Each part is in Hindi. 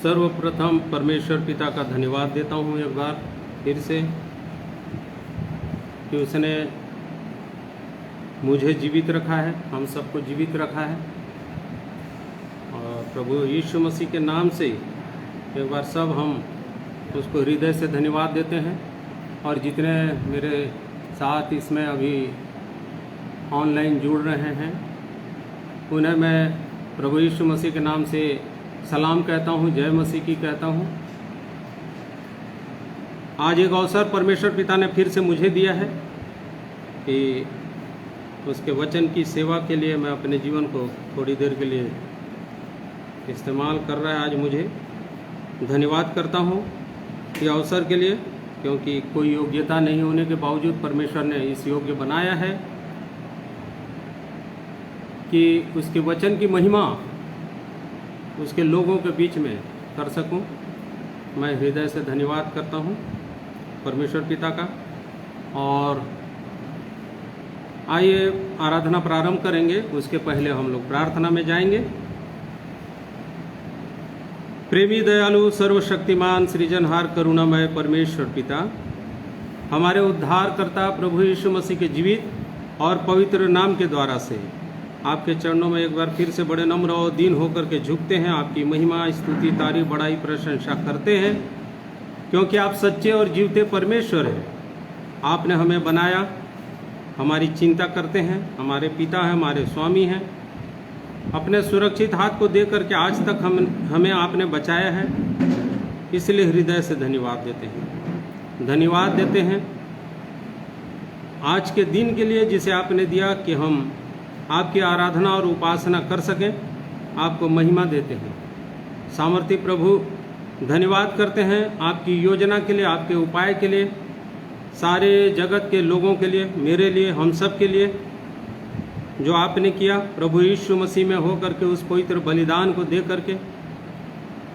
सर्वप्रथम परमेश्वर पिता का धन्यवाद देता हूँ एक बार फिर से कि उसने मुझे जीवित रखा है, हम सबको जीवित रखा है। और प्रभु यीशु मसीह के नाम से एक बार सब हम उसको हृदय से धन्यवाद देते हैं। और जितने मेरे साथ इसमें अभी ऑनलाइन जुड़ रहे हैं उन्हें मैं प्रभु यीशु मसीह के नाम से सलाम कहता हूँ, जय मसीह की कहता हूँ। आज एक अवसर परमेश्वर पिता ने फिर से मुझे दिया है कि उसके वचन की सेवा के लिए मैं अपने जीवन को थोड़ी देर के लिए इस्तेमाल कर रहा है। आज मुझे धन्यवाद करता हूँ इस अवसर के लिए, क्योंकि कोई योग्यता नहीं होने के बावजूद परमेश्वर ने इस योग्य बनाया है कि उसके वचन की महिमा उसके लोगों के बीच में कर सकूं। मैं हृदय से धन्यवाद करता हूं परमेश्वर पिता का। और आइए आराधना प्रारंभ करेंगे, उसके पहले हम लोग प्रार्थना में जाएंगे। प्रेमी दयालु सर्वशक्तिमान सृजनहार करुणामय परमेश्वर पिता, हमारे उद्धारकर्ता प्रभु यीशु मसीह के जीवित और पवित्र नाम के द्वारा से आपके चरणों में एक बार फिर से बड़े नम्र और दीन होकर के झुकते हैं। आपकी महिमा, स्तुति, तारीफ, बड़ाई, प्रशंसा करते हैं, क्योंकि आप सच्चे और जीवते परमेश्वर हैं। आपने हमें बनाया, हमारी चिंता करते हैं, हमारे पिता हैं, हमारे स्वामी हैं। अपने सुरक्षित हाथ को दे करके आज तक हमें आपने बचाया है, इसलिए हृदय से धन्यवाद देते हैं। धन्यवाद देते हैं आज के दिन के लिए जिसे आपने दिया कि हम आपकी आराधना और उपासना कर सकें। आपको महिमा देते हैं। सामर्थी प्रभु, धन्यवाद करते हैं आपकी योजना के लिए, आपके उपाय के लिए, सारे जगत के लोगों के लिए, मेरे लिए, हम सब के लिए जो आपने किया प्रभु यीशु मसीह में होकर के उस पवित्र बलिदान को दे करके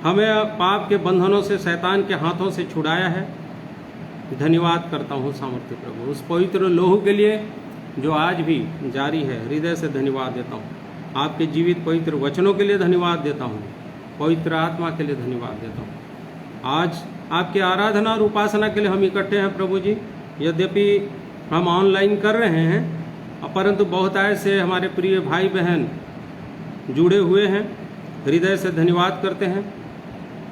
हमें पाप के बंधनों से, शैतान के हाथों से छुड़ाया है। धन्यवाद करता हूँ सामर्थ्य प्रभु उस पवित्र लोहू के लिए जो आज भी जारी है। हृदय से धन्यवाद देता हूँ। आपके जीवित पवित्र वचनों के लिए धन्यवाद देता हूँ, पवित्र आत्मा के लिए धन्यवाद देता हूँ। आज आपकी आराधना और उपासना के लिए हम इकट्ठे हैं प्रभु जी। यद्यपि हम ऑनलाइन कर रहे हैं, परंतु बहुत ऐसे हमारे प्रिय भाई बहन जुड़े हुए हैं। हृदय से धन्यवाद करते हैं।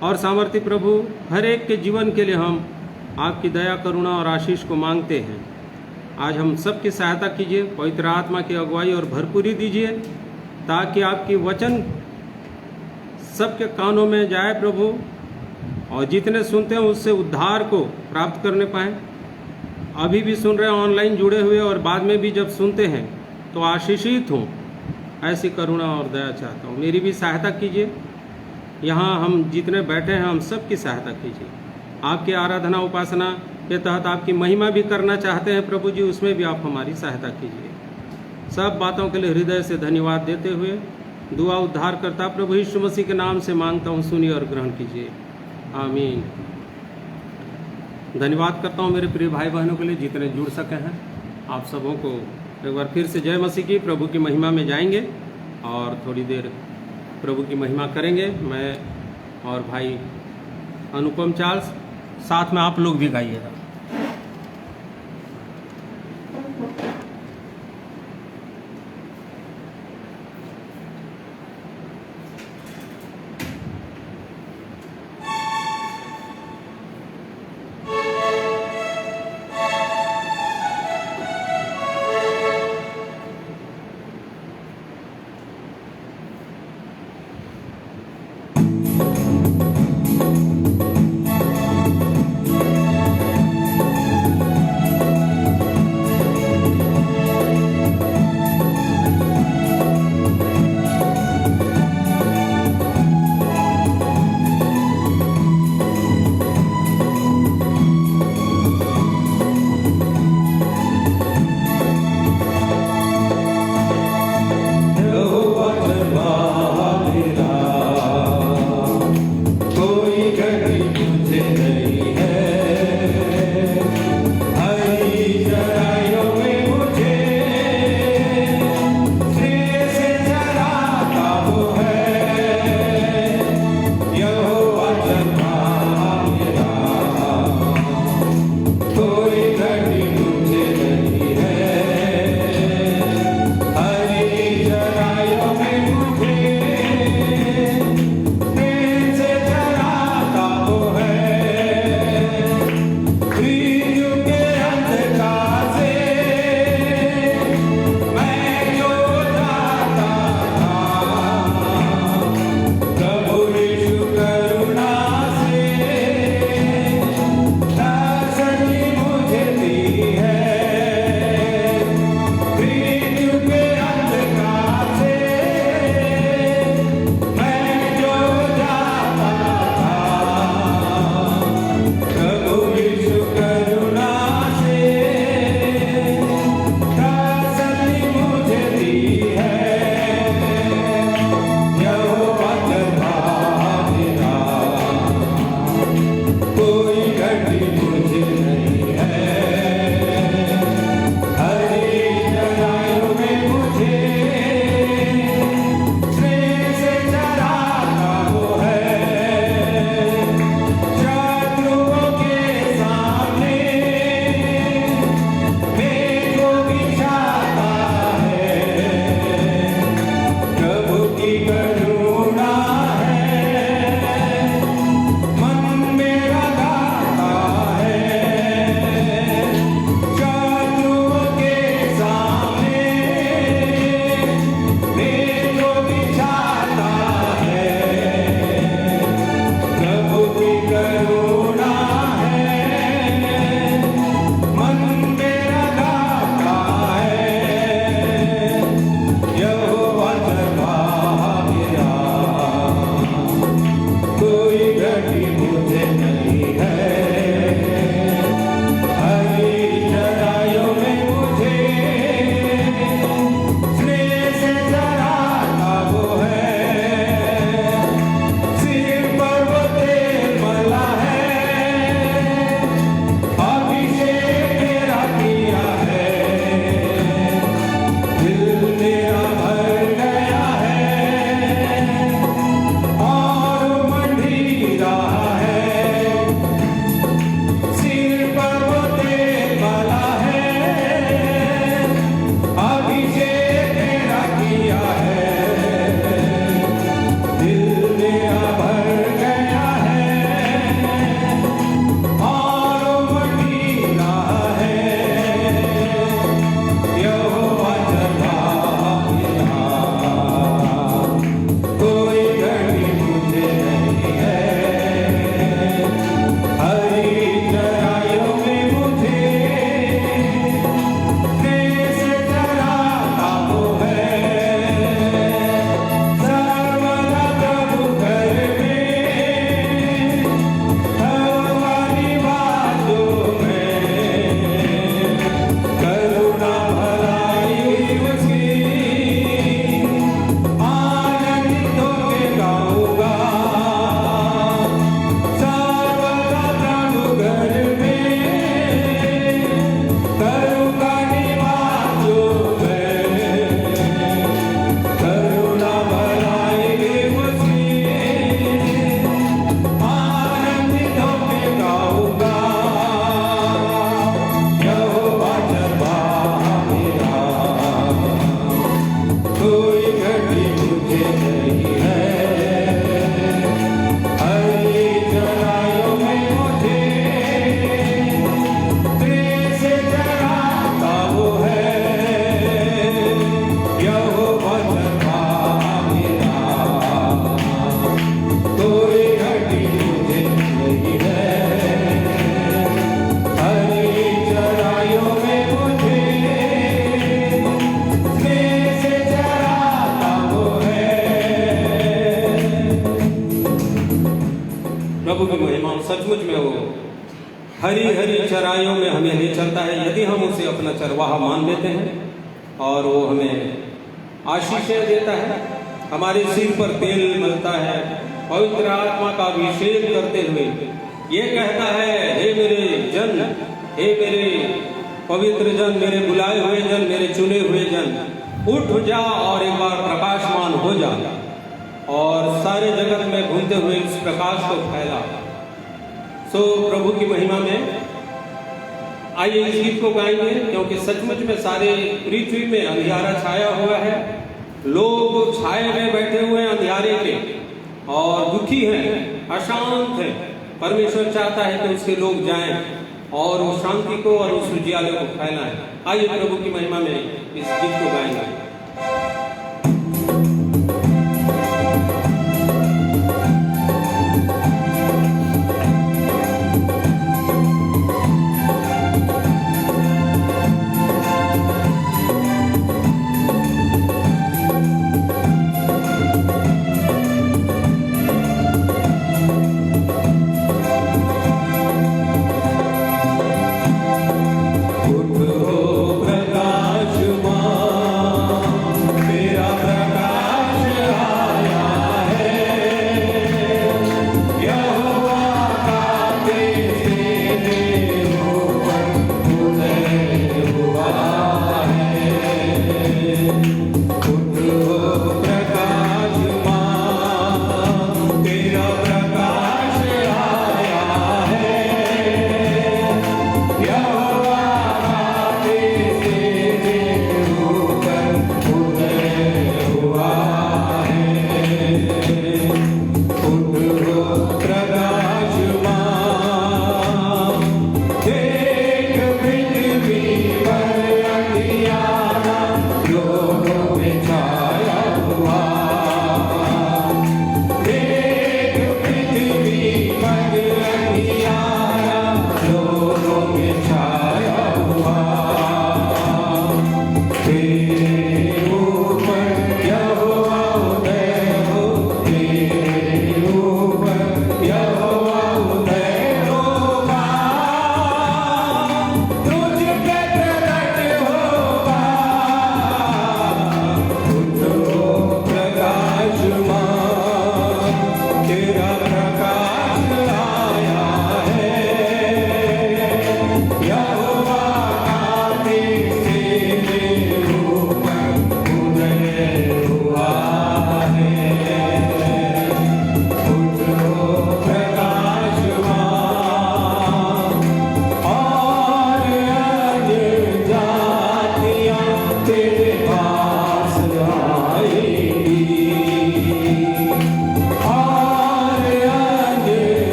और सामर्थ्य प्रभु, हर एक के जीवन के लिए हम आपकी दया, करुणा और आशीष को मांगते हैं। आज हम सबकी सहायता कीजिए, पवित्र आत्मा की अगुवाई और भरपूरी दीजिए, ताकि आपकी वचन सबके कानों में जाए प्रभु, और जितने सुनते हैं उससे उद्धार को प्राप्त करने पाएँ। अभी भी सुन रहे हैं ऑनलाइन जुड़े हुए, और बाद में भी जब सुनते हैं तो आशीषित हों, ऐसी करुणा और दया चाहता हूँ। मेरी भी सहायता कीजिए। यहाँ हम जितने बैठे हैं हम सबकी सहायता कीजिए। आपकी आराधना उपासना के तहत आपकी महिमा भी करना चाहते हैं प्रभु जी, उसमें भी आप हमारी सहायता कीजिए। सब बातों के लिए हृदय से धन्यवाद देते हुए दुआ उद्धार करता प्रभु यीशु मसीह के नाम से मांगता हूँ, सुनिए और ग्रहण कीजिए। आमीन। धन्यवाद करता हूँ मेरे प्रिय भाई बहनों के लिए जितने जुड़ सके हैं। आप सबों को एक बार फिर से जय मसीह की। प्रभु की महिमा में जाएंगे और थोड़ी देर प्रभु की महिमा करेंगे। मैं और भाई अनुपम चार्ल्स, साथ में आप लोग भी गाइएगा। प्रभु की महिमा सचमुच में वो हरी हरी चराइयों में हमें ले चलता है यदि हम उसे अपना चरवाहा मान लेते हैं, और वो हमें आशीषें देता है, हमारे सिर पर तेल मलता है, पवित्र आत्मा का अभिषेक करते हुए ये कहता है, हे मेरे जन, हे मेरे पवित्र जन, मेरे बुलाए हुए जन, मेरे चुने हुए जन, उठ जा और एक बार प्रकाशमान हो जा और सारे जगत में घूमते हुए इस प्रकाश को फैला। सो प्रभु की महिमा में आइए इस गीत को गाएंगे, क्योंकि सचमुच में सारे पृथ्वी में अंधियारा छाया हुआ है। लोग छाए में बैठे हुए हैं अंधियारे के और दुखी हैं, अशांत हैं। परमेश्वर चाहता है कि उसके लोग जाएं और उस शांति को और उस उजियाले को फैलाएं। आइए प्रभु की महिमा में इस गीत को गाएंगे।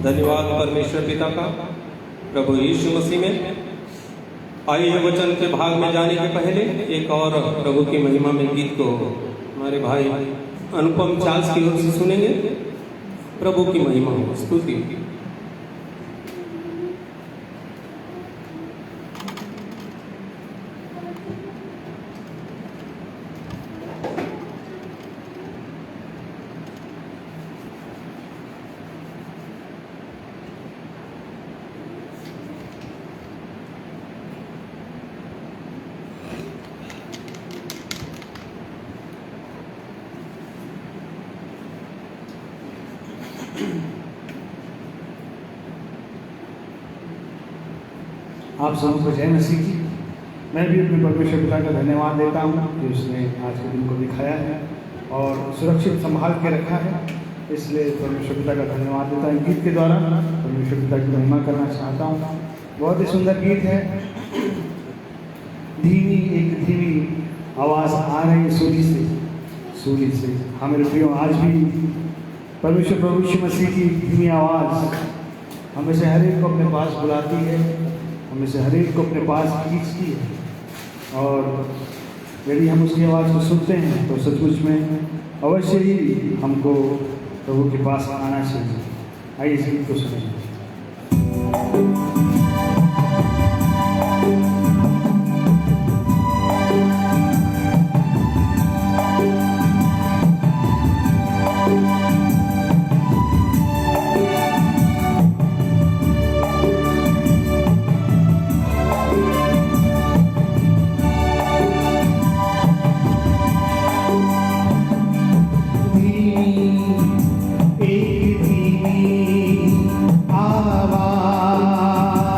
धन्यवाद परमेश्वर पिता का प्रभु यीशु मसीह में। आइए वचन के भाग में जाने के पहले एक और प्रभु की महिमा में गीत को हमारे भाई अनुपम चार्ल्स की ओर से सुनेंगे। प्रभु की महिमा हो, स्तुति। आप सबको जय मसीह की। मैं भी अपने परमेश्वर पिता का धन्यवाद देता हूँ कि उसने आज के दिन को दिखाया है और सुरक्षित संभाल के रखा है। इसलिए परमेश्वर पिता का धन्यवाद देता हूँ। गीत के द्वारा परमेश्वर पिता की महिमा करना चाहता हूँ। बहुत ही सुंदर गीत है। धीमी आवाज़ आ रही है सूली से। हाँ मेरे प्रियो, आज भी परमेश्वर प्रभु यीशु मसीह की धीमी आवाज़ हमें से हर एक को अपने पास बुलाती है, हमें से हर एक को अपने पास खींचती है। और यदि हम उसकी आवाज़ को सुनते हैं तो सचमुच में अवश्य ही हमको प्रभु के पास आना चाहिए। आइए इस गीत को सुनें। आवाज़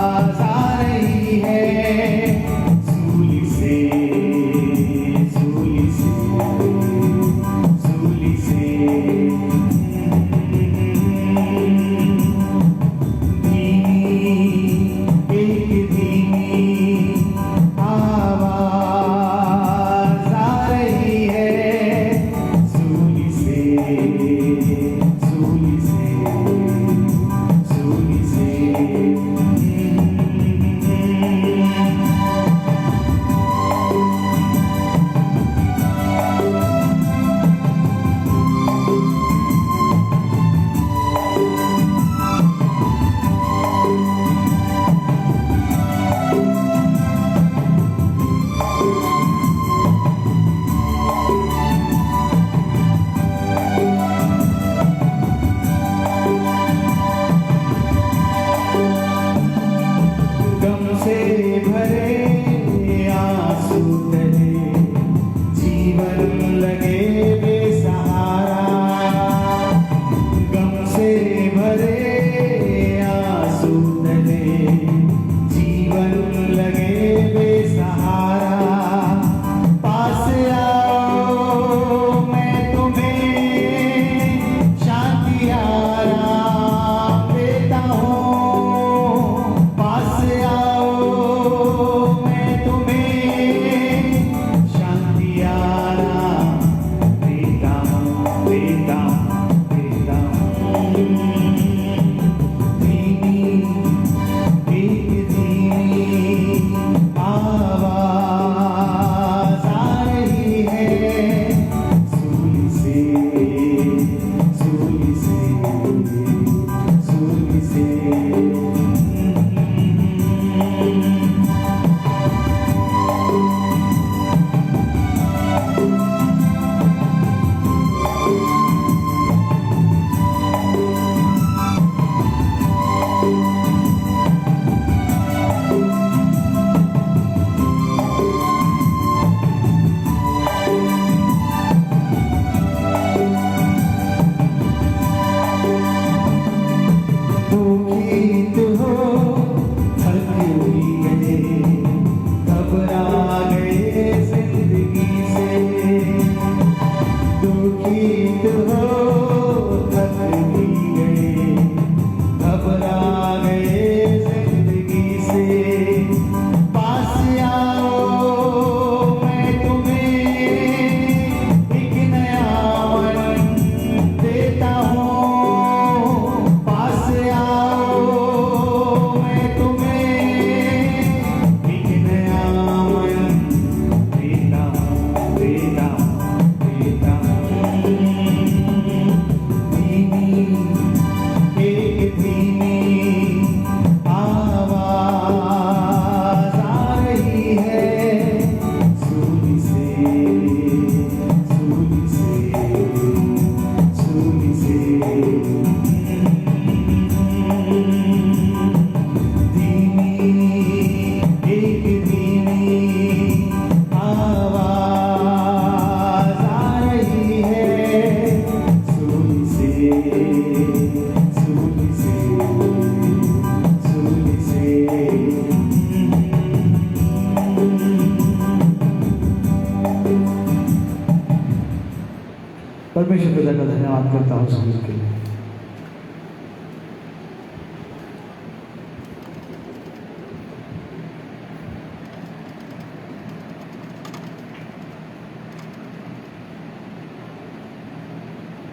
परमेश्वर पिता का धन्यवाद करता हूँ समझ के लिए।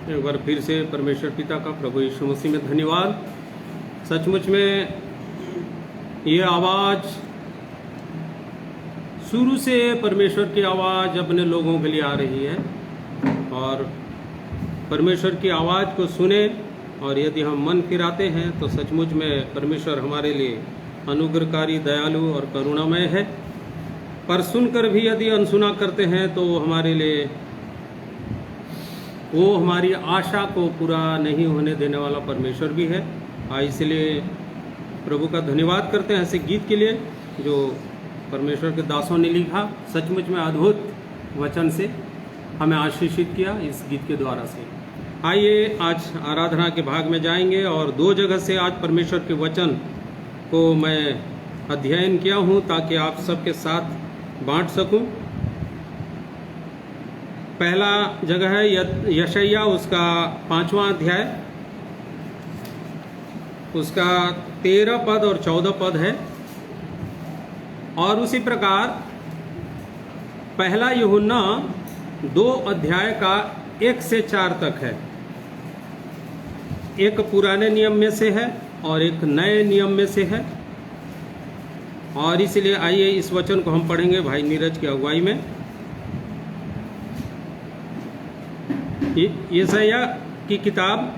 एक बार फिर से परमेश्वर पिता का प्रभु यीशु मसीह में धन्यवाद। सचमुच में ये आवाज़ शुरू से परमेश्वर की आवाज़ अपने लोगों के लिए आ रही है, और परमेश्वर की आवाज़ को सुने और यदि हम मन फिराते हैं तो सचमुच में परमेश्वर हमारे लिए अनुग्रहकारी, दयालु और करुणामय है। पर सुनकर भी यदि अनसुना करते हैं तो हमारे लिए वो हमारी आशा को पूरा नहीं होने देने वाला परमेश्वर भी है। इसलिए प्रभु का धन्यवाद करते हैं ऐसे गीत के लिए जो परमेश्वर के दासों ने लिखा। सचमुच में अद्भुत वचन से हमें आशीषित किया इस गीत के द्वारा से। आइए आज आराधना के भाग में जाएंगे, और 2 जगह से आज परमेश्वर के वचन को मैं अध्ययन किया हूँ ताकि आप सबके साथ बांट सकूँ। पहला जगह है यशायाह, उसका 5वां अध्याय, उसका 13 पद और 14 पद है। और उसी प्रकार पहला यूहन्ना 2 अध्याय का 1 से 4 तक है। एक पुराने नियम में से है और एक नए नियम में से है। और इसलिए आइए इस वचन को हम पढ़ेंगे भाई नीरज की अगुवाई में। यशायाह की किताब,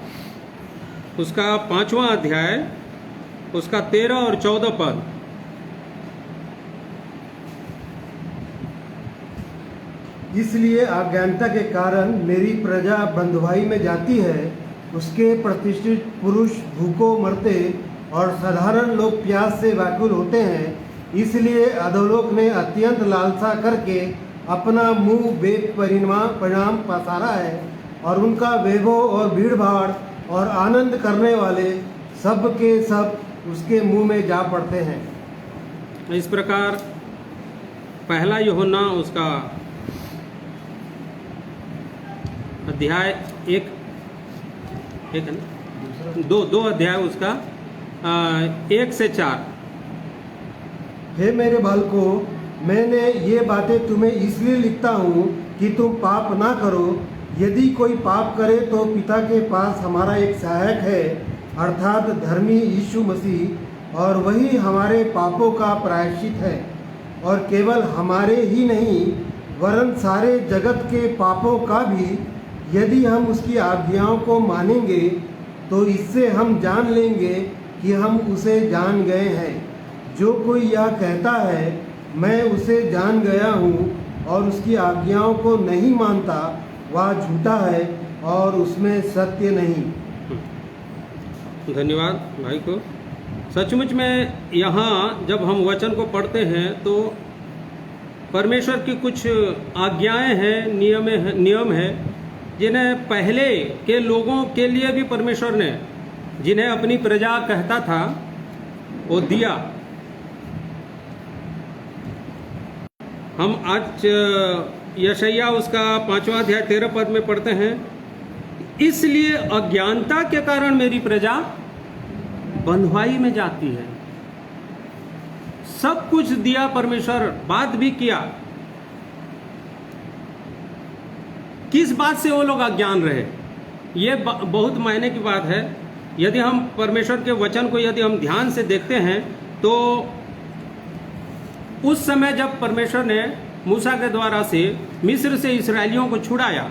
उसका 5वां अध्याय, उसका 13 और 14 पद। इसलिए अज्ञानता के कारण मेरी प्रजा बंधुआई में जाती है, उसके प्रतिष्ठित पुरुष भूखों मरते और साधारण लोग प्यास से व्याकुल होते हैं। इसलिए अधोलोक ने अत्यंत लालसा करके अपना मुंह बेपरिणाम पसारा है, और उनका वैभव और भीड़ भाड़ और आनंद करने वाले सब के सब उसके मुंह में जा पड़ते हैं। इस प्रकार पहला यूहन्ना उसका अध्याय 2 अध्याय उसका 1 से 4। हे मेरे बालकों, मैंने ये बातें तुम्हें इसलिए लिखता हूँ कि तुम पाप ना करो। यदि कोई पाप करे तो पिता के पास हमारा एक सहायक है, अर्थात धर्मी यीशु मसीह, और वही हमारे पापों का प्रायश्चित है, और केवल हमारे ही नहीं वरन सारे जगत के पापों का भी। यदि हम उसकी आज्ञाओं को मानेंगे तो इससे हम जान लेंगे कि हम उसे जान गए हैं। जो कोई यह कहता है मैं उसे जान गया हूँ और उसकी आज्ञाओं को नहीं मानता, वह झूठा है और उसमें सत्य नहीं। धन्यवाद भाई को। सचमुच में यहाँ जब हम वचन को पढ़ते हैं तो परमेश्वर की कुछ आज्ञाएं हैं, नियम है जिन्हें पहले के लोगों के लिए भी परमेश्वर ने, जिन्हें अपनी प्रजा कहता था, वो दिया। हम आज यशायाह उसका 5वां अध्याय 13 पद में पढ़ते हैं, इसलिए अज्ञानता के कारण मेरी प्रजा बंधुआई में जाती है। सब कुछ दिया परमेश्वर, बात भी किया। किस बात से वो लोग अज्ञान रहे, ये बहुत मायने की बात है। यदि हम परमेश्वर के वचन को यदि हम ध्यान से देखते हैं तो उस समय जब परमेश्वर ने मूसा के द्वारा से मिस्र से इस्राएलियों को छुड़ाया,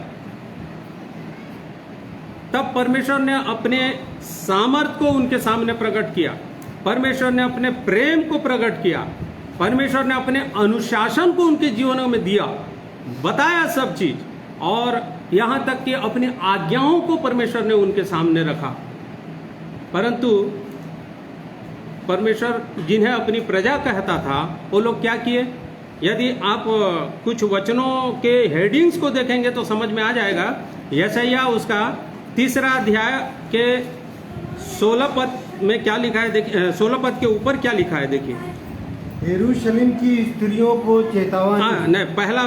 तब परमेश्वर ने अपने सामर्थ को उनके सामने प्रकट किया, परमेश्वर ने अपने प्रेम को प्रकट किया, परमेश्वर ने अपने अनुशासन को उनके जीवनों में दिया, बताया सब चीज, और यहाँ तक कि अपनी आज्ञाओं को परमेश्वर ने उनके सामने रखा। परंतु परमेश्वर जिन्हें अपनी प्रजा कहता था वो लोग क्या किए? यदि आप कुछ वचनों के हेडिंग्स को देखेंगे तो समझ में आ जाएगा। यशायाह उसका 3 अध्याय के 16 पद में क्या लिखा है, देखिए 16 पद के ऊपर क्या लिखा है, देखिए। यरूशलेम की स्त्रियों को चेतावनी। नहीं, पहला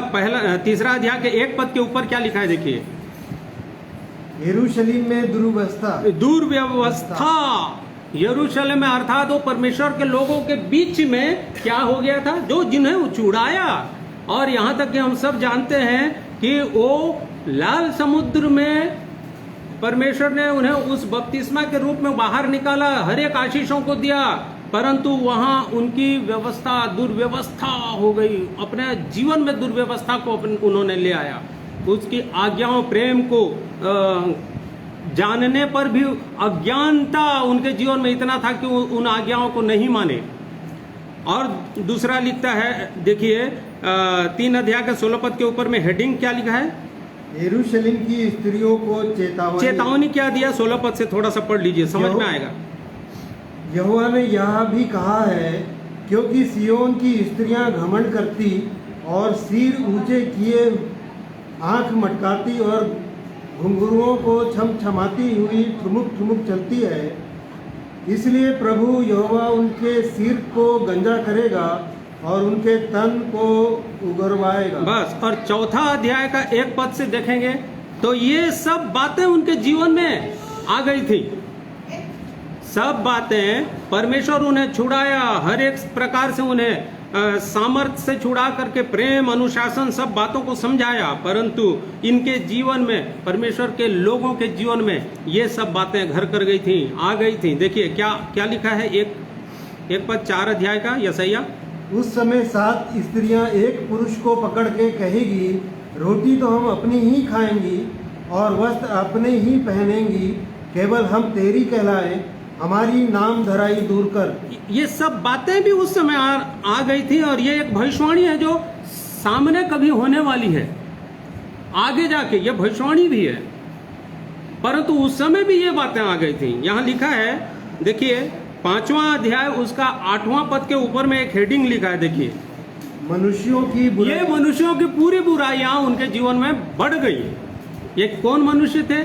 3 अध्याय के 1 पद के ऊपर क्या लिखा है, देखिए। यरूशलेम में दुर्व्यवस्था। यरूशलेम में अर्थात वो परमेश्वर के लोगों के बीच में क्या हो गया था, जो जिन्हें वो छुड़ाया। और यहाँ तक कि हम सब जानते हैं कि वो लाल समुद्र में परमेश्वर ने उन्हें उस बपतिस्मा के रूप में बाहर निकाला, हर एक आशीषों को दिया, परंतु वहां उनकी व्यवस्था दुर्व्यवस्था हो गई। अपने जीवन में दुर्व्यवस्था को उन्होंने ले आया। उसकी आज्ञाओं प्रेम को जानने पर भी अज्ञानता उनके जीवन में इतना था कि उन आज्ञाओं को नहीं माने। और दूसरा लिखता है, देखिए 3 अध्याय के 16 पद के ऊपर में हेडिंग क्या लिखा है, यरूशलेम की स्त्रियों को चेतावनी क्या दिया। 16 पद से थोड़ा सा पढ़ लीजिए, समझ में आएगा। यहोवा ने यह भी कहा है, क्योंकि सियोन की स्त्रियां घमंड करती और सिर ऊंचे किए आंख मटकाती और घुंघरुओं को छमछमाती हुई ठुमुक ठुमुक चलती है, इसलिए प्रभु यहोवा उनके सिर को गंजा करेगा और उनके तन को उगरवाएगा। बस। और 4 अध्याय का 1 पद से देखेंगे तो ये सब बातें उनके जीवन में आ गई थी। सब बातें परमेश्वर उन्हें छुड़ाया, हर एक प्रकार से उन्हें सामर्थ्य से छुड़ा करके प्रेम अनुशासन सब बातों को समझाया, परंतु इनके जीवन में, परमेश्वर के लोगों के जीवन में ये सब बातें घर कर गई थी, आ गई थी। देखिए क्या क्या लिखा है, एक पद 4 अध्याय का यशायाह। उस समय 7 स्त्रियां एक पुरुष को पकड़ के कहेगी, रोटी तो हम अपनी ही खाएंगी और वस्त्र अपने ही पहनेंगी, केवल हम तेरी कहलाएं, हमारी नाम धराई दूर कर। ये सब बातें भी उस समय आ गई थी। और ये एक भविष्यवाणी है जो सामने कभी होने वाली है, आगे जाके ये भविष्यवाणी भी है, परंतु उस समय भी ये बातें आ गई थी। यहाँ लिखा है, देखिए 5वां अध्याय उसका 8वां पद के ऊपर में एक हेडिंग लिखा है, देखिए मनुष्यों की बुराई। ये मनुष्यों की पूरी बुराइयां उनके जीवन में बढ़ गई। ये कौन मनुष्य थे?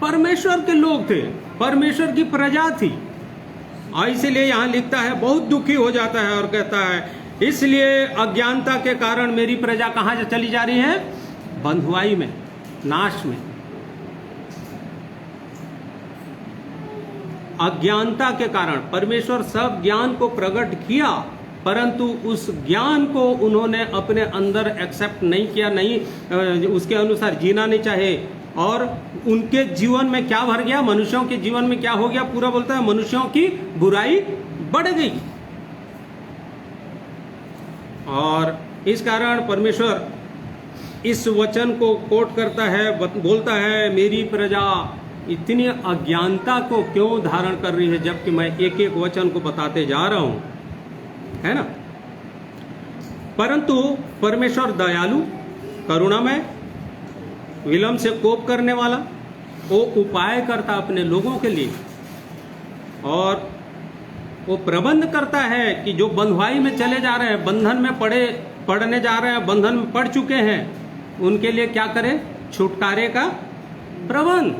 परमेश्वर के लोग थे, परमेश्वर की प्रजा थी। और इसीलिए यहाँ लिखता है, बहुत दुखी हो जाता है और कहता है, इसलिए अज्ञानता के कारण मेरी प्रजा कहाँ चली जा रही है? बंधुआई में, नाश में। अज्ञानता के कारण परमेश्वर सब ज्ञान को प्रकट किया, परंतु उस ज्ञान को उन्होंने अपने अंदर एक्सेप्ट नहीं किया, नहीं उसके अनुसार जीना नहीं चाहे। और उनके जीवन में क्या भर गया? मनुष्यों के जीवन में क्या हो गया? पूरा बोलता है, मनुष्यों की बुराई बढ़ गई। और इस कारण परमेश्वर इस वचन को कोट करता है, बोलता है, मेरी प्रजा इतनी अज्ञानता को क्यों धारण कर रही है, जबकि मैं एक एक वचन को बताते जा रहा हूं, है ना। परंतु परमेश्वर दयालु, करुणामय, विलंब से कोप करने वाला, वो उपाय करता अपने लोगों के लिए, और वो प्रबंध करता है कि जो बंधुआई में चले जा रहे हैं, बंधन में पड़ने जा रहे हैं, बंधन में पड़ चुके हैं, उनके लिए क्या करे? छुटकारे का प्रबंध।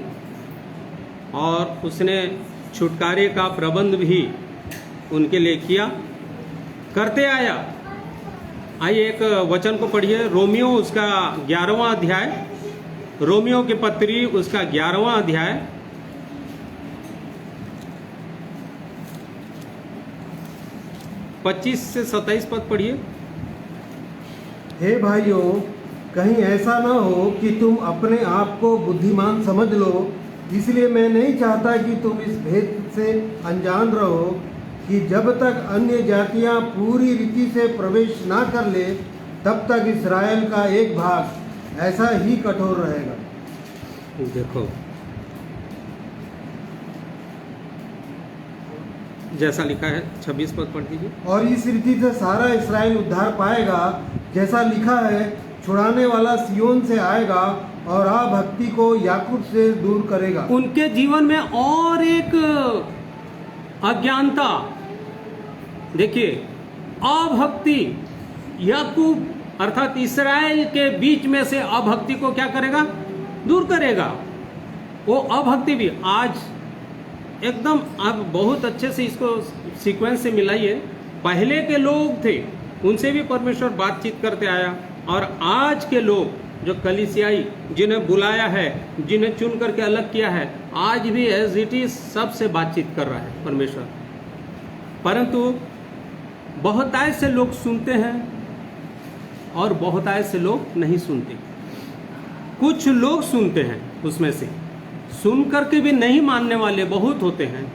और उसने छुटकारे का प्रबंध भी उनके लिए किया, करते आया। आइए एक वचन को पढ़िए, रोमियो उसका 11वां अध्याय, रोमियो की पत्री उसका 11वां अध्याय, 25 से 27 पद पढ़िए। हे भाइयों, कहीं ऐसा ना हो कि तुम अपने आप को बुद्धिमान समझ लो, इसलिए मैं नहीं चाहता कि तुम इस भेद से अनजान रहो कि जब तक अन्य जातियां पूरी रीति से प्रवेश ना कर ले, तब तक इस्राएल का एक भाग ऐसा ही कठोर रहेगा। देखो जैसा लिखा है, 26 पद पढ़ दीजिए। और इस रीति से सारा इस्राएल उद्धार पाएगा, जैसा लिखा है, छुड़ाने वाला सियोन से आएगा और अभक्ति को याकूब से दूर करेगा। उनके जीवन में और एक अज्ञानता, देखिए, अभक्ति, याकूब अर्थात इस्राएल के बीच में से अभक्ति को क्या करेगा? दूर करेगा। वो अभक्ति भी आज एकदम, आप बहुत अच्छे से इसको सीक्वेंस से मिलाइए। पहले के लोग थे, उनसे भी परमेश्वर बातचीत करते आया, और आज के लोग जो कलीसियाई जिन्हें बुलाया है, जिन्हें चुन करके अलग किया है, आज भी एज इट इज सबसे बातचीत कर रहा है परमेश्वर। परंतु बहुतायत से लोग सुनते हैं और बहुतायत से लोग नहीं सुनते। कुछ लोग सुनते हैं, उसमें से सुन करके भी नहीं मानने वाले बहुत होते हैं।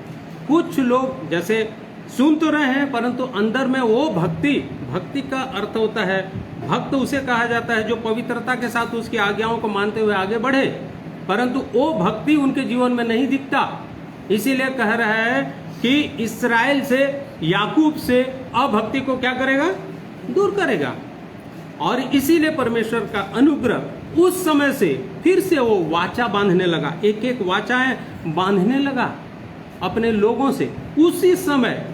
कुछ लोग जैसे सुन तो रहे हैं परंतु अंदर में वो भक्ति का अर्थ होता है, भक्त उसे कहा जाता है जो पवित्रता के साथ उसकी आज्ञाओं को मानते हुए आगे बढ़े, परंतु वो भक्ति उनके जीवन में नहीं दिखता। इसीलिए कह रहा है कि इस्राएल से, याकूब से अभक्ति को क्या करेगा? दूर करेगा। और इसीलिए परमेश्वर का अनुग्रह उस समय से फिर से वो वाचा बांधने लगा, एक एक वाचाएं बांधने लगा अपने लोगों से। उसी समय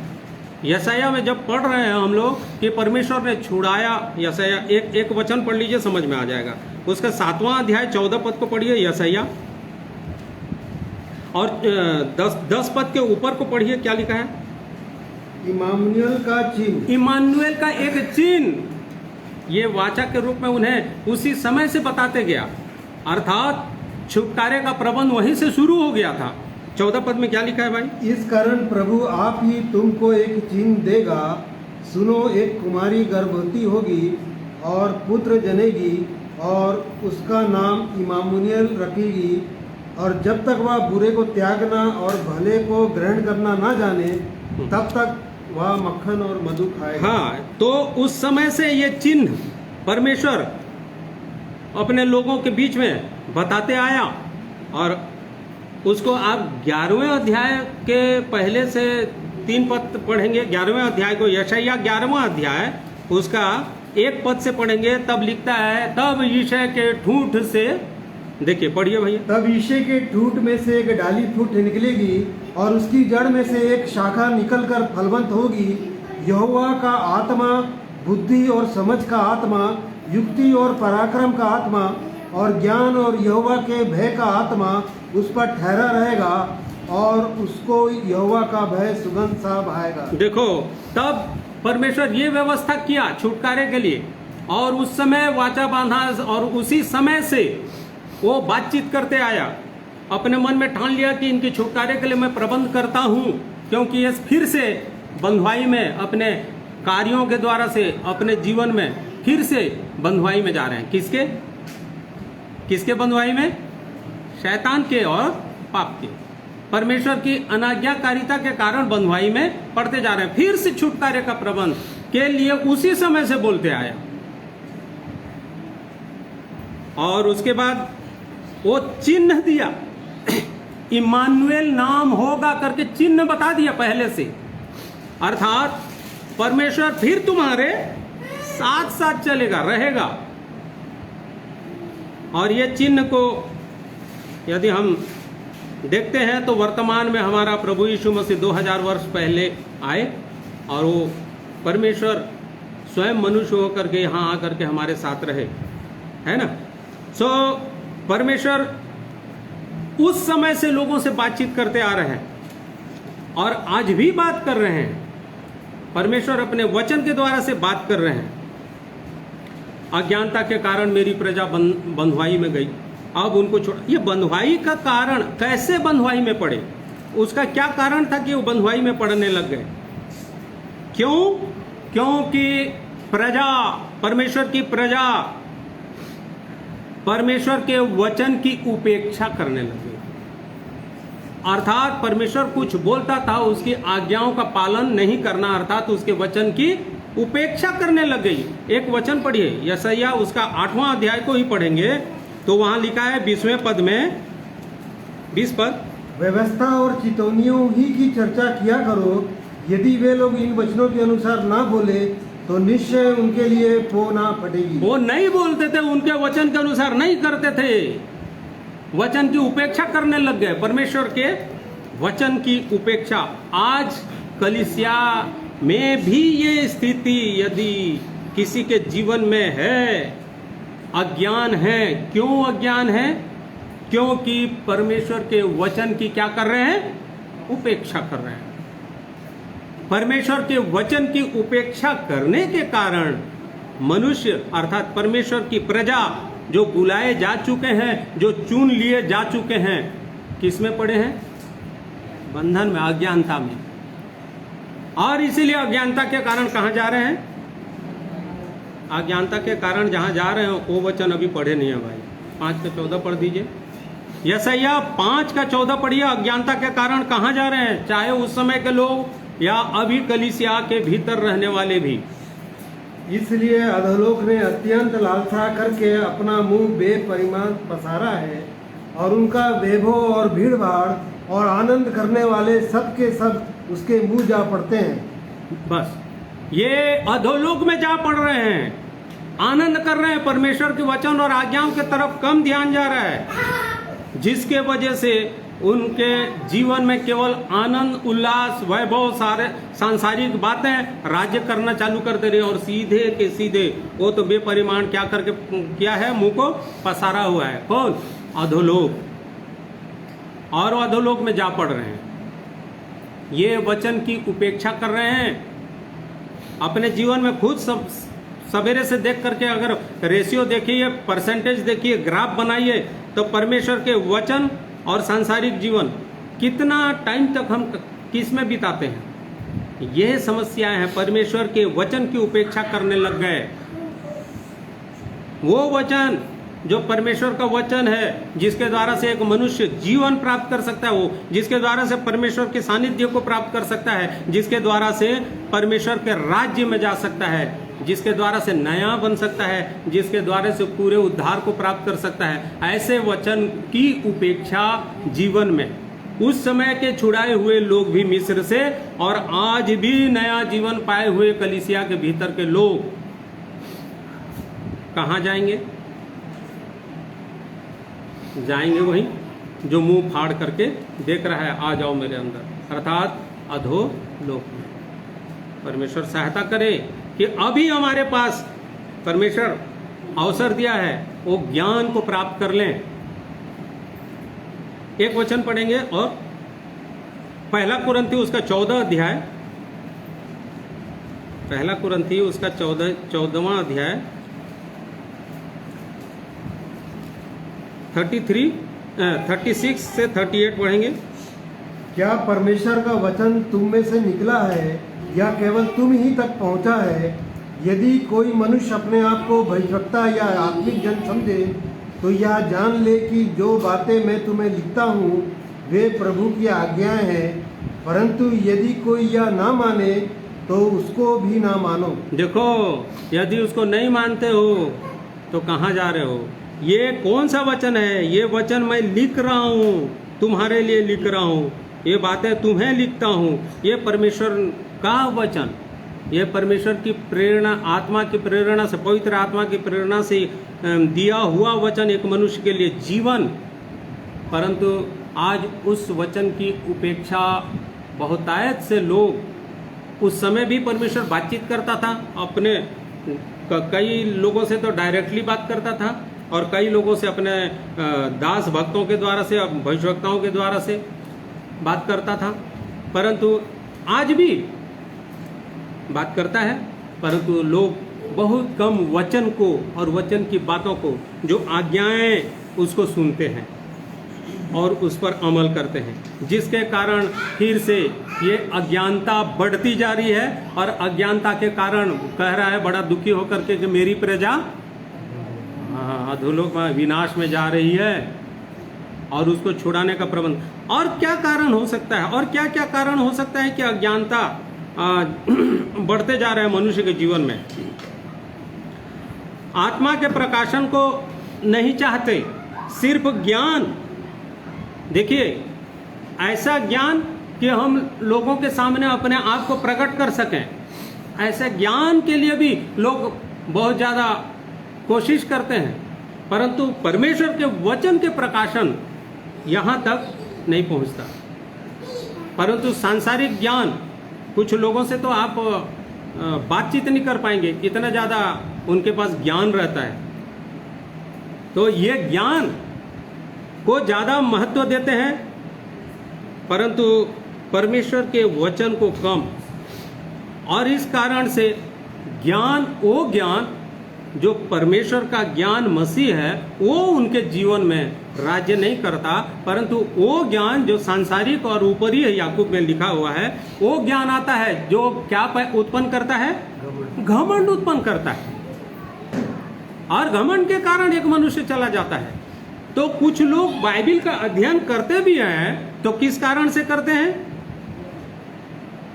यशाया में जब पढ़ रहे हैं हम लोग कि परमेश्वर ने छुड़ाया, यशाया एक वचन पढ़ लीजिए, समझ में आ जाएगा। उसका 7वां अध्याय 14 पद को पढ़िए यशाया, और 10 पद के ऊपर को पढ़िए, क्या लिखा है? इमानुएल का चिन्ह। इमानुएल का एक चिन्ह, ये वाचा के रूप में उन्हें उसी समय से बताते गया, अर्थात छुटकारे का प्रबंध वहीं से शुरू हो गया था। 14 पद में क्या लिखा है भाई? इस कारण प्रभु आप ही तुमको एक चिन्ह देगा, सुनो, एक कुमारी गर्भवती होगी और पुत्र जनेगी और उसका नाम इमानुएल रखेगी, और जब तक वह बुरे को त्यागना और भले को ग्रहण करना ना जाने तब तक वह मक्खन और मधु खाएगा। हाँ, तो उस समय से ये चिन्ह परमेश्वर अपने लोगों के बीच में बताते आया। और उसको आप 11वें अध्याय के पहले से 3 पद पढ़ेंगे, 11वें अध्याय को, यशाया 11वां अध्याय उसका 1 पद से पढ़ेंगे, तब लिखता है, तब यिशै के ठूंठ से, देखिए पढ़िए भैया। तब यिशै के ठूंठ में से एक डाली फूट निकलेगी और उसकी जड़ में से एक शाखा निकलकर फलवंत होगी। यहोवा का आत्मा बुद्धि और समझ का आत्मा, युक्ति और पराक्रम का आत्मा और ज्ञान और यहोवा के भय का आत्मा उस पर ठहरा रहेगा और उसको यहोवा का भय सुगंध सा भाएगा। देखो, तब परमेश्वर ये व्यवस्था किया छुटकारे के लिए, और उस समय वाचा बांधा, और उसी समय से वो बातचीत करते आया। अपने मन में ठान लिया कि इनके छुटकारे के लिए मैं प्रबंध करता हूँ, क्योंकि ये फिर से बंधुआई में, अपने कार्यों के द्वारा से अपने जीवन में फिर से बंधुआई में जा रहे हैं। किसके बंधुआई में? शैतान के और पाप के, परमेश्वर की अनाज्ञाकारिता के कारण बंधुआई में पड़ते जा रहे हैं। फिर से छुटकारे का प्रबंध के लिए उसी समय से बोलते आया। और उसके बाद वो चिन्ह दिया, इमानुएल नाम होगा करके चिन्ह बता दिया पहले से, अर्थात परमेश्वर फिर तुम्हारे साथ साथ चलेगा, रहेगा। और ये चिन्ह को यदि हम देखते हैं तो वर्तमान में हमारा प्रभु यीशु मसीह 2000 वर्ष पहले आए, और वो परमेश्वर स्वयं मनुष्य होकर के यहाँ आकर के हमारे साथ रहे, है ना। सो परमेश्वर उस समय से लोगों से बातचीत करते आ रहे हैं और आज भी बात कर रहे हैं। परमेश्वर अपने वचन के द्वारा से बात कर रहे हैं। अज्ञानता के कारण मेरी प्रजा बंधुआई में गई, अब उनको छोड़। ये बंधुआई का कारण, कैसे बंधुआई में पड़े, उसका क्या कारण था कि वो बंधुआई में पड़ने लग गए? क्यों? क्योंकि प्रजा, परमेश्वर की प्रजा परमेश्वर के वचन की उपेक्षा करने लगे। अर्थात परमेश्वर कुछ बोलता था, उसकी आज्ञाओं का पालन नहीं करना, अर्थात उसके वचन की उपेक्षा करने लग गई। एक वचन पढ़िए, यशाया उसका 8वां अध्याय को ही पढ़ेंगे तो वहां लिखा है 20वें पद में, 20 पद, व्यवस्था और चितौनियों ही की चर्चा किया करो, यदि वे लोग इन वचनों के अनुसार ना बोले तो निश्चय उनके लिए पो ना फटेगी। वो नहीं बोलते थे, उनके वचन के अनुसार नहीं करते थे, वचन की उपेक्षा करने लग गए, परमेश्वर के वचन की उपेक्षा। आज कलीसिया में भी ये स्थिति यदि किसी के जीवन में है, अज्ञान है। क्यों अज्ञान है? क्योंकि परमेश्वर के वचन की क्या कर रहे हैं? उपेक्षा कर रहे हैं। परमेश्वर के वचन की उपेक्षा करने के कारण मनुष्य, अर्थात परमेश्वर की प्रजा जो बुलाए जा चुके हैं, जो चुन लिए जा चुके हैं, किस में पड़े हैं? बंधन में, अज्ञानता में। और इसीलिए अज्ञानता के कारण कहाँ जा रहे हैं? अज्ञानता के कारण जहाँ जा रहे हैं वो वचन अभी पढ़े नहीं है भाई। 5:14 पढ़ दीजिए। यशायाह 5:14 पढ़िए। अज्ञानता के कारण कहाँ जा रहे हैं, चाहे उस समय के लोग या अभी कलीसिया के भीतर रहने वाले भी। इसलिए अधोलोक ने अत्यंत लालसा करके अपना मुंह बेपरिमाण पसारा है, और उनका वैभव और भीड़ भाड़ और आनंद करने वाले सब के सब उसके मुंह जा पड़ते हैं। बस ये अधोलोक में जा पड़ रहे हैं, आनंद कर रहे हैं, परमेश्वर के वचन और आज्ञाओं के तरफ कम ध्यान जा रहा है, जिसके वजह से उनके जीवन में केवल आनंद, उल्लास, वैभव, सारे सांसारिक बातें राज्य करना चालू कर दे रहे हैं। और सीधे के सीधे वो तो बेपरिमाण क्या करके किया है, मुंह को पसारा हुआ है। कौन? अधोलोक। और वो अधोलोक में जा पड़ रहे हैं। ये वचन की उपेक्षा कर रहे हैं। अपने जीवन में खुद सब सवेरे से देख करके अगर रेशियो देखिए, परसेंटेज देखिए, ग्राफ बनाइए, तो परमेश्वर के वचन और सांसारिक जीवन कितना टाइम तक हम किस में बिताते हैं। यह समस्याएं हैं। परमेश्वर के वचन की उपेक्षा करने लग गए। वो वचन जो परमेश्वर का वचन है, जिसके द्वारा से एक मनुष्य जीवन प्राप्त कर सकता है, वो जिसके द्वारा से परमेश्वर के सानिध्य को प्राप्त कर सकता है, जिसके द्वारा से परमेश्वर के राज्य में जा सकता है, जिसके द्वारा से नया बन सकता है, जिसके द्वारा से पूरे उद्धार को प्राप्त कर सकता है, ऐसे वचन की उपेक्षा जीवन में उस समय के छुड़ाए हुए लोग भी मिस्र से, और आज भी नया जीवन पाए हुए कलीसिया के भीतर के लोग कहाँ जाएंगे? जाएंगे वहीं जो मुंह फाड़ करके देख रहा है, आ जाओ मेरे अंदर, अर्थात अधोलोक में। परमेश्वर सहायता करे कि अभी हमारे पास परमेश्वर अवसर दिया है, वो ज्ञान को प्राप्त कर लें। एक वचन पढ़ेंगे और 1 कुरिन्थी उसका 14 अध्याय, 1 कुरिन्थी उसका 14वां अध्याय 36 से 38 पढ़ेंगे। क्या परमेश्वर का वचन तुम में से निकला है या केवल तुम ही तक पहुंचा है? यदि कोई मनुष्य अपने आप को भविष्यवक्ता या आत्मिक जन समझे, तो यह जान ले कि जो बातें मैं तुम्हें लिखता हूँ वे प्रभु की आज्ञाएं हैं। परंतु यदि कोई यह ना माने तो उसको भी ना मानो। देखो, यदि उसको नहीं मानते हो तो कहाँ जा रहे हो? ये कौन सा वचन है? ये वचन मैं लिख रहा हूँ, तुम्हारे लिए लिख रहा हूँ, ये बातें तुम्हें लिखता हूँ। ये परमेश्वर का वचन, ये परमेश्वर की प्रेरणा, आत्मा की प्रेरणा से, पवित्र आत्मा की प्रेरणा से दिया हुआ वचन एक मनुष्य के लिए जीवन। परंतु आज उस वचन की उपेक्षा बहुतायत से लोग, उस समय भी परमेश्वर बातचीत करता था अपने, कई लोगों से तो डायरेक्टली बात करता था, और कई लोगों से अपने दास भक्तों के द्वारा से, भविष्यवक्ताओं के द्वारा से बात करता था। परंतु आज भी बात करता है, परंतु लोग बहुत कम वचन को और वचन की बातों को, जो आज्ञाएं, उसको सुनते हैं और उस पर अमल करते हैं, जिसके कारण फिर से ये अज्ञानता बढ़ती जा रही है। और अज्ञानता के कारण कह रहा है बड़ा दुखी होकर के कि मेरी प्रजा अधोलोक में, विनाश में जा रही है, और उसको छुड़ाने का प्रबंध। और क्या कारण हो सकता है, और क्या क्या कारण हो सकता है कि अज्ञानता बढ़ते जा रहे हैं मनुष्य के जीवन में? आत्मा के प्रकाशन को नहीं चाहते, सिर्फ ज्ञान। देखिए, ऐसा ज्ञान कि हम लोगों के सामने अपने आप को प्रकट कर सकें, ऐसे ज्ञान के लिए भी लोग बहुत ज़्यादा कोशिश करते हैं, परंतु परमेश्वर के वचन के प्रकाशन यहाँ तक नहीं पहुँचता। परंतु सांसारिक ज्ञान, कुछ लोगों से तो आप बातचीत नहीं कर पाएंगे, इतना ज़्यादा उनके पास ज्ञान रहता है। तो ये ज्ञान को ज़्यादा महत्व देते हैं, परंतु परमेश्वर के वचन को कम। और इस कारण से ज्ञान, वो ज्ञान जो परमेश्वर का ज्ञान मसीह है वो उनके जीवन में राज्य नहीं करता, परंतु वो ज्ञान जो सांसारिक और ऊपरी है, याकूब में लिखा हुआ है, वो ज्ञान आता है जो क्या उत्पन्न करता है? घमंड उत्पन्न करता है। और घमंड के कारण एक मनुष्य चला जाता है। तो कुछ लोग बाइबिल का अध्ययन करते भी हैं, तो किस कारण से करते हैं?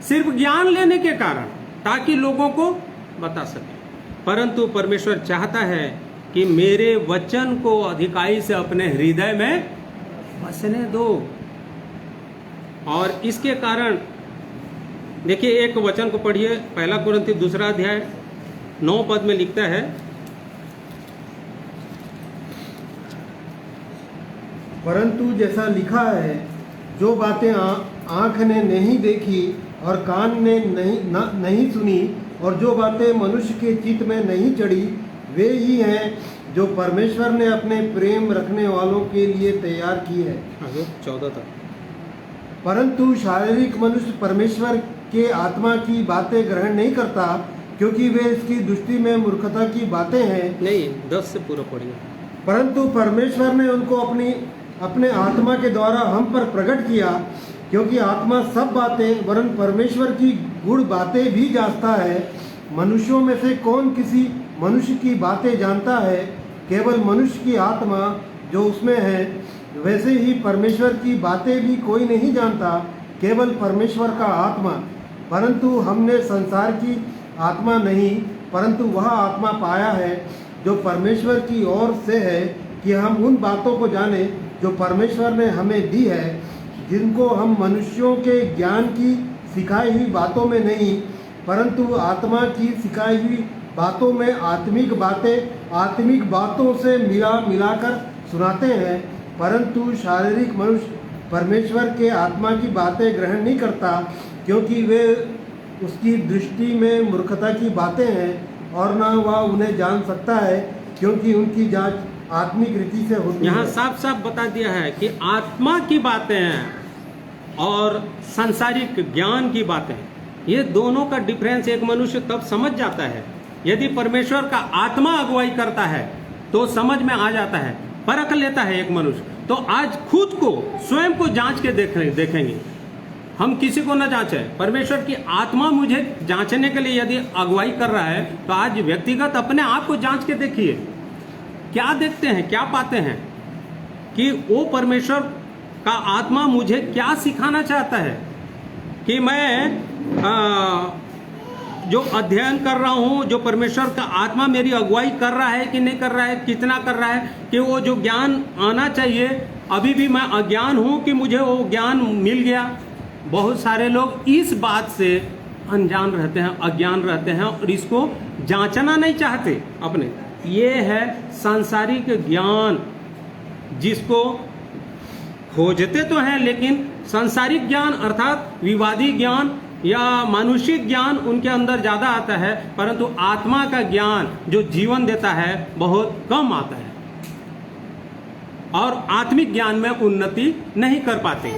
सिर्फ ज्ञान लेने के कारण, ताकि लोगों को बता सके। परंतु परमेश्वर चाहता है कि मेरे वचन को अधिकाई से अपने हृदय में बसने दो। और इसके कारण देखिए, एक वचन को पढ़िए, 1 कुरिन्थी 2 अध्याय 9 पद में लिखता है, परंतु जैसा लिखा है, जो बातें आँख ने नहीं देखी और कान ने नहीं सुनी और जो बातें मनुष्य के चित्त में नहीं चढ़ी, वे ही हैं जो परमेश्वर ने अपने प्रेम रखने वालों के लिए तैयार की है। 14 तक। परंतु शारीरिक मनुष्य परमेश्वर के आत्मा की बातें ग्रहण नहीं करता, क्योंकि वे इसकी दृष्टि में मूर्खता की बातें हैं। नहीं, 10 से पूरा पढ़िए। परंतु परमेश्वर ने उनको अपने आत्मा के द्वारा हम पर प्रकट किया, क्योंकि आत्मा सब बातें वरन परमेश्वर की गुड़ बातें भी जांचता है। मनुष्यों में से कौन किसी मनुष्य की बातें जानता है? केवल मनुष्य की आत्मा जो उसमें है। वैसे ही परमेश्वर की बातें भी कोई नहीं जानता, केवल परमेश्वर का आत्मा। परंतु हमने संसार की आत्मा नहीं, परंतु वह आत्मा पाया है जो परमेश्वर की ओर से है, कि हम उन बातों को जाने जो परमेश्वर ने हमें दी है, जिनको हम मनुष्यों के ज्ञान की सिखाई हुई बातों में नहीं, परंतु आत्मा की सिखाई हुई बातों में आत्मिक बातों से मिलाकर सुनाते हैं। परंतु शारीरिक मनुष्य परमेश्वर के आत्मा की बातें ग्रहण नहीं करता, क्योंकि वे उसकी दृष्टि में मूर्खता की बातें हैं, और न वह उन्हें जान सकता है, क्योंकि उनकी जांच आत्मिक रीति से होती है। यहाँ साफ साफ बता दिया है कि आत्मा की बातें हैं और सांसारिक ज्ञान की बातें, ये दोनों का डिफरेंस एक मनुष्य तब समझ जाता है। यदि परमेश्वर का आत्मा अगुवाई करता है तो समझ में आ जाता है, परख लेता है एक मनुष्य। तो आज खुद को, स्वयं को जांच के देखेंगे। हम किसी को न जांचें, परमेश्वर की आत्मा मुझे जांचने के लिए यदि अगुवाई कर रहा है, तो आज व्यक्तिगत अपने आप को जांच के देखिए, क्या देखते हैं, क्या पाते हैं, कि वो परमेश्वर का आत्मा मुझे क्या सिखाना चाहता है, कि मैं जो अध्ययन कर रहा हूँ, जो परमेश्वर का आत्मा मेरी अगुवाई कर रहा है कि नहीं कर रहा है, कितना कर रहा है, कि वो जो ज्ञान आना चाहिए अभी भी मैं अज्ञान हूँ कि मुझे वो ज्ञान मिल गया। बहुत सारे लोग इस बात से अनजान रहते हैं, अज्ञान रहते हैं, और इसको जांचना नहीं चाहते अपने। ये है सांसारिक ज्ञान, जिसको खोजते तो हैं, लेकिन सांसारिक ज्ञान अर्थात विवादी ज्ञान या मानुषिक ज्ञान उनके अंदर ज़्यादा आता है, परंतु आत्मा का ज्ञान जो जीवन देता है बहुत कम आता है, और आत्मिक ज्ञान में उन्नति नहीं कर पाते।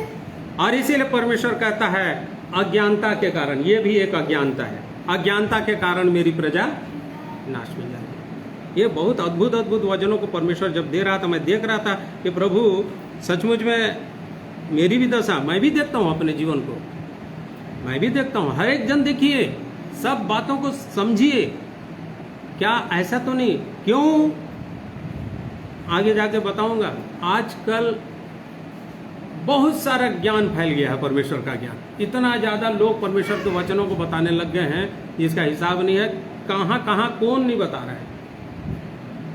और इसीलिए परमेश्वर कहता है अज्ञानता के कारण, ये भी एक अज्ञानता है, अज्ञानता के कारण मेरी प्रजा नाश में जाएगी। ये बहुत अद्भुत अद्भुत वचनों को परमेश्वर जब दे रहा था, मैं देख रहा था कि प्रभु सचमुच में मेरी भी दशा, मैं भी देखता हूँ अपने जीवन को, मैं भी देखता हूँ। हर एक जन देखिए, सब बातों को समझिए, क्या ऐसा तो नहीं? क्यों? आगे जाके बताऊंगा। आजकल बहुत सारा ज्ञान फैल गया है, परमेश्वर का ज्ञान। इतना ज़्यादा लोग परमेश्वर के वचनों को बताने लग गए हैं, जिसका हिसाब नहीं है। कहाँ कहाँ कौन नहीं बता रहा है,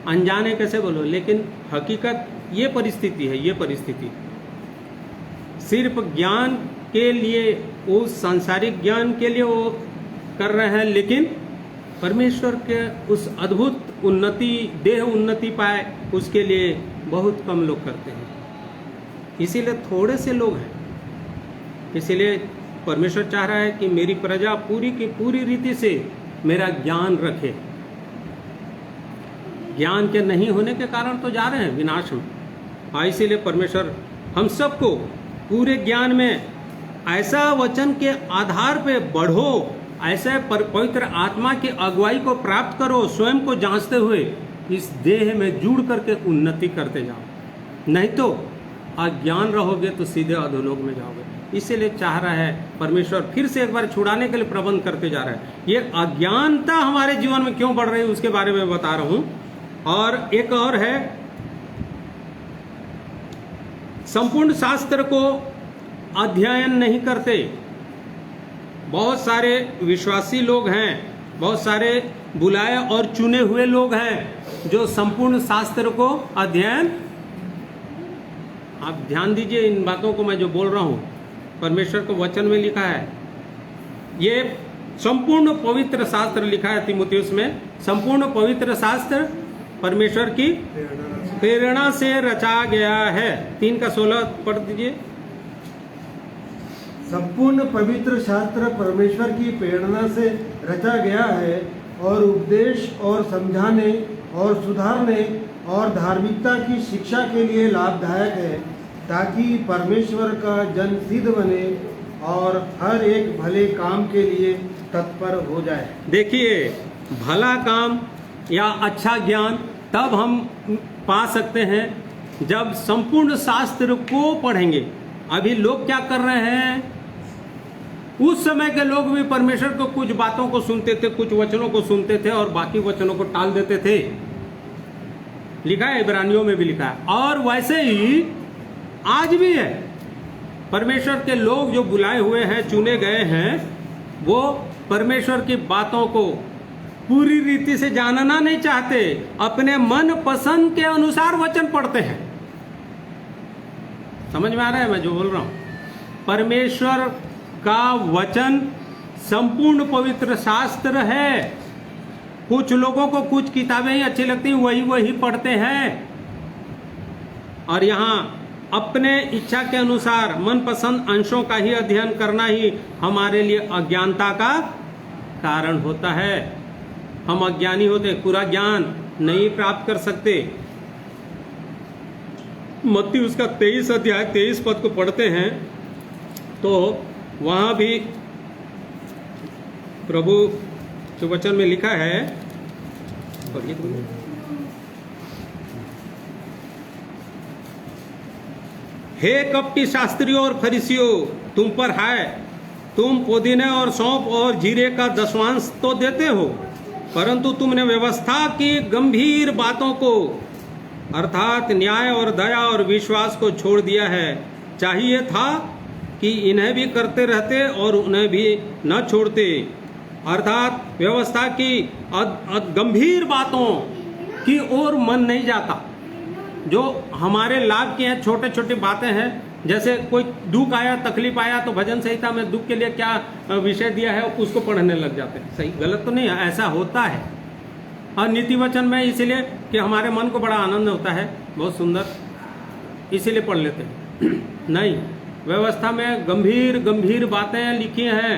अनजाने कैसे बोलो। लेकिन हकीकत ये परिस्थिति है, ये परिस्थिति सिर्फ ज्ञान के लिए, उस सांसारिक ज्ञान के लिए वो कर रहे हैं, लेकिन परमेश्वर के उस अद्भुत उन्नति, देह उन्नति पाए, उसके लिए बहुत कम लोग करते हैं। इसीलिए थोड़े से लोग हैं। इसीलिए परमेश्वर चाह रहा है कि मेरी प्रजा पूरी की पूरी रीति से मेरा ज्ञान रखे। ज्ञान के नहीं होने के कारण तो जा रहे हैं विनाश में। इसीलिए परमेश्वर हम सबको पूरे ज्ञान में ऐसा वचन के आधार पे बढ़ो ऐसे पवित्र आत्मा की अगुवाई को प्राप्त करो, स्वयं को जांचते हुए इस देह में जुड़ करके उन्नति करते जाओ। नहीं तो अज्ञान रहोगे तो सीधे अधोलोक में जाओगे। इसीलिए चाह रहा है परमेश्वर फिर से एक बार छुड़ाने के लिए प्रबंध करते जा रहा है। ये अज्ञानता हमारे जीवन में क्यों बढ़ रही है उसके बारे में बता रहा हूं। और एक और है, संपूर्ण शास्त्र को अध्ययन नहीं करते। बहुत सारे विश्वासी लोग हैं, बहुत सारे बुलाए और चुने हुए लोग हैं जो संपूर्ण शास्त्र को अध्ययन, आप ध्यान दीजिए इन बातों को मैं जो बोल रहा हूं, परमेश्वर को वचन में लिखा है, ये संपूर्ण पवित्र शास्त्र लिखा है तीमुथियुस में। संपूर्ण पवित्र शास्त्र परमेश्वर की प्रेरणा से रचा गया है। 3:16 पढ़ दीजिए। संपूर्ण पवित्र शास्त्र परमेश्वर की प्रेरणा से रचा गया है और उपदेश और समझाने और सुधारने और धार्मिकता की शिक्षा के लिए लाभदायक है, ताकि परमेश्वर का जन सिद्ध बने और हर एक भले काम के लिए तत्पर हो जाए। देखिए, भला काम या अच्छा ज्ञान तब हम पा सकते हैं जब संपूर्ण शास्त्र को पढ़ेंगे। अभी लोग क्या कर रहे हैं, उस समय के लोग भी परमेश्वर को कुछ बातों को सुनते थे, कुछ वचनों को सुनते थे और बाकी वचनों को टाल देते थे। लिखा है, इब्रानियों में भी लिखा है। और वैसे ही आज भी है। परमेश्वर के लोग जो बुलाए हुए हैं, चुने गए हैं, वो परमेश्वर की बातों को पूरी रीति से जानना नहीं चाहते, अपने मन पसंद के अनुसार वचन पढ़ते हैं। समझ में आ रहा है मैं जो बोल रहा हूं? परमेश्वर का वचन संपूर्ण पवित्र शास्त्र है। कुछ लोगों को कुछ किताबें ही अच्छी लगती हैं, वही पढ़ते हैं और यहां अपने इच्छा के अनुसार मनपसंद अंशों का ही अध्ययन करना ही हमारे लिए अज्ञानता का कारण होता है। हम अज्ञानी होते, पूरा ज्ञान नहीं प्राप्त कर सकते। मत्ती उसका 23 अध्याय 23 पद को पढ़ते हैं तो वहां भी प्रभु जो वचन में लिखा है, पढ़िए। हे कपटी शास्त्रियों और फरीसियों, तुम पर है, तुम पुदीने और सौंफ और जीरे का दशवांश तो देते हो, परंतु तुमने व्यवस्था की गंभीर बातों को अर्थात न्याय और दया और विश्वास को छोड़ दिया है। चाहिए था कि इन्हें भी करते रहते और उन्हें भी न छोड़ते। अर्थात व्यवस्था की गंभीर बातों की ओर मन नहीं जाता। जो हमारे लाभ की हैं, छोटे छोटे बातें हैं, जैसे कोई दुख आया, तकलीफ आया तो भजन संहिता में दुख के लिए क्या विषय दिया है उसको पढ़ने लग जाते हैं। सही गलत तो नहीं है, ऐसा होता है। और नीति वचन में इसीलिए कि हमारे मन को बड़ा आनंद होता है, बहुत सुंदर, इसीलिए पढ़ लेते हैं। नहीं, व्यवस्था में गंभीर बातें लिखी हैं,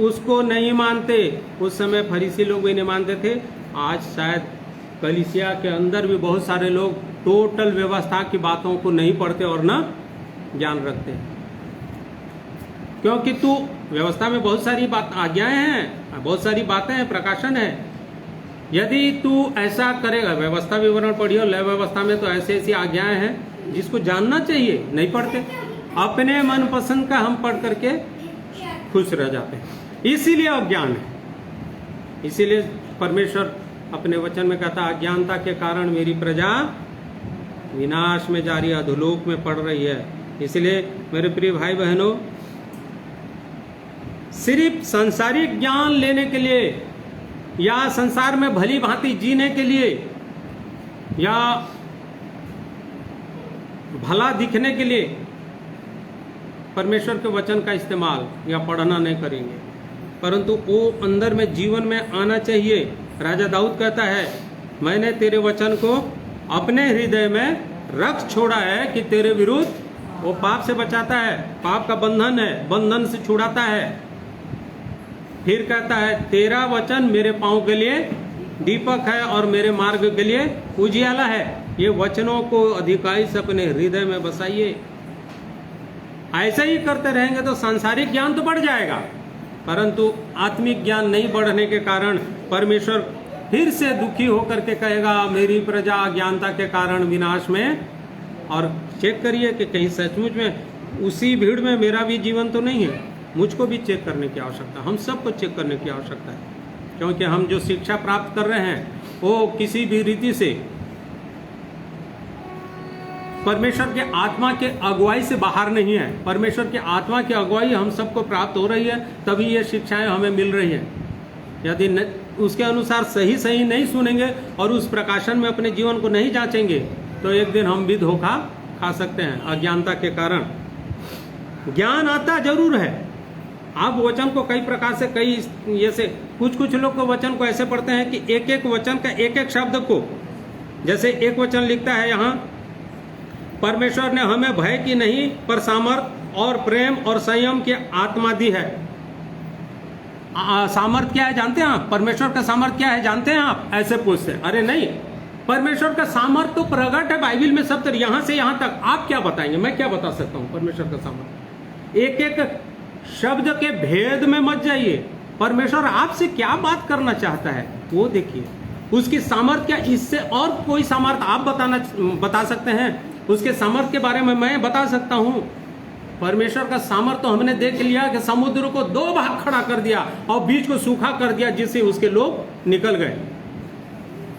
उसको नहीं मानते। उस समय फरीसी लोग भी नहीं मानते थे। आज शायद कलीसिया के अंदर भी बहुत सारे लोग टोटल व्यवस्था की बातों को नहीं पढ़ते और न ज्ञान रखते, क्योंकि तू व्यवस्था में बहुत सारी बात आज्ञाएं हैं, बहुत सारी बातें हैं, प्रकाशन है। यदि तू ऐसा करेगा, व्यवस्था विवरण पढ़ियो, लय व्यवस्था में तो ऐसी ऐसी आज्ञाएं हैं जिसको जानना चाहिए, नहीं पढ़ते। अपने मनपसंद का हम पढ़ करके खुश रह जाते हैं, इसीलिए अज्ञान है। इसीलिए परमेश्वर अपने वचन में कहता, अज्ञानता के कारण मेरी प्रजा विनाश में जा रही है, अधोलोक में पड़ रही है। इसलिए मेरे प्रिय भाई बहनों, सिर्फ सांसारिक ज्ञान लेने के लिए या संसार में भली भांति जीने के लिए या भला दिखने के लिए परमेश्वर के वचन का इस्तेमाल या पढ़ना नहीं करेंगे, परंतु वो अंदर में जीवन में आना चाहिए। राजा दाऊद कहता है, मैंने तेरे वचन को अपने हृदय में रख छोड़ा है कि तेरे विरुद्ध वो पाप से बचाता है, पाप का बंधन है, बंधन से छुड़ाता है। फिर कहता है, तेरा वचन मेरे पांव के लिए दीपक है और मेरे मार्ग के लिए उजियाला है। ये वचनों को अधिकाई से अपने हृदय में बसाइए। ऐसे ही करते रहेंगे तो सांसारिक ज्ञान तो बढ़ जाएगा, परंतु आत्मिक ज्ञान नहीं बढ़ने के कारण परमेश्वर फिर से दुखी होकर के कहेगा मेरी प्रजा अज्ञानता के कारण विनाश में। और चेक करिए कि कहीं सचमुच में उसी भीड़ में मेरा भी जीवन तो नहीं है। मुझको भी चेक करने की आवश्यकता, हम सबको चेक करने की आवश्यकता है, क्योंकि हम जो शिक्षा प्राप्त कर रहे हैं वो किसी भी रीति से परमेश्वर के आत्मा के अगुवाई से बाहर नहीं है। परमेश्वर के आत्मा की अगुवाई हम सबको प्राप्त हो रही है, तभी ये शिक्षाएं हमें मिल रही हैं। यदि उसके अनुसार सही नहीं सुनेंगे और उस प्रकाशन में अपने जीवन को नहीं जांचेंगे तो एक दिन हम भी धोखा खा सकते हैं अज्ञानता के कारण। ज्ञान आता जरूर है। आप वचन को कई प्रकार से कई जैसे कुछ लोग को वचन को ऐसे पढ़ते हैं कि एक एक वचन का एक एक शब्द को, जैसे एक वचन लिखता है यहाँ, परमेश्वर ने हमें भय की नहीं पर सामर्थ और प्रेम और संयम की आत्मा दी है। सामर्थ क्या है जानते हैं आप? परमेश्वर का सामर्थ क्या है जानते हैं आप? ऐसे पूछते हैं। अरे नहीं, परमेश्वर का सामर्थ तो प्रकट है बाइबल में सब तरह, यहां से यहां तक। आप क्या बताएंगे? मैं क्या बता सकता हूं परमेश्वर का सामर्थ? एक एक शब्द के भेद में मत जाइए। परमेश्वर आपसे क्या बात करना चाहता है वो देखिए। उसकी सामर्थ क्या, इससे और कोई सामर्थ आप बता सकते हैं? उसके सामर्थ के बारे में मैं बता सकता हूं। परमेश्वर का सामर्थ तो हमने देख लिया कि समुद्र को 2 भाग खड़ा कर दिया और बीच को सूखा कर दिया, जिससे उसके लोग निकल गए।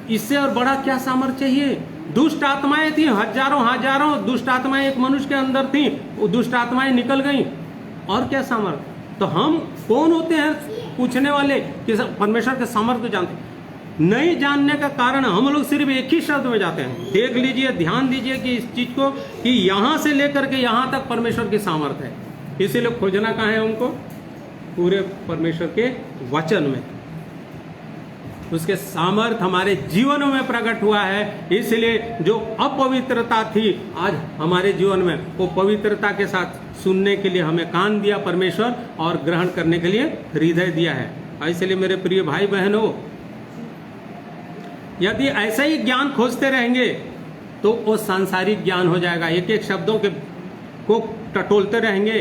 इससे और बड़ा क्या सामर्थ चाहिए? दुष्ट आत्माएं थी, हजारों दुष्ट आत्माएं एक मनुष्य के अंदर थी, वो दुष्ट आत्माएं निकल गई। और क्या सामर्थ? तो हम कौन होते हैं पूछने वाले कि परमेश्वर के सामर्थ को जानते? नहीं जानने का कारण हम लोग सिर्फ एक ही शब्द में जाते हैं। देख लीजिए, ध्यान दीजिए कि इस चीज को कि यहां से लेकर के यहां तक परमेश्वर की सामर्थ है। इसीलिए खोजना कहाँ है उनको? पूरे परमेश्वर के वचन में। उसके सामर्थ हमारे जीवन में प्रकट हुआ है। इसलिए जो अपवित्रता थी आज हमारे जीवन में, वो पवित्रता के साथ सुनने के लिए हमें कान दिया परमेश्वर और ग्रहण करने के लिए हृदय दिया है। इसलिए मेरे प्रिय भाई बहनों, यदि ऐसा ही ज्ञान खोजते रहेंगे तो वो सांसारिक ज्ञान हो जाएगा। एक एक शब्दों को टटोलते रहेंगे।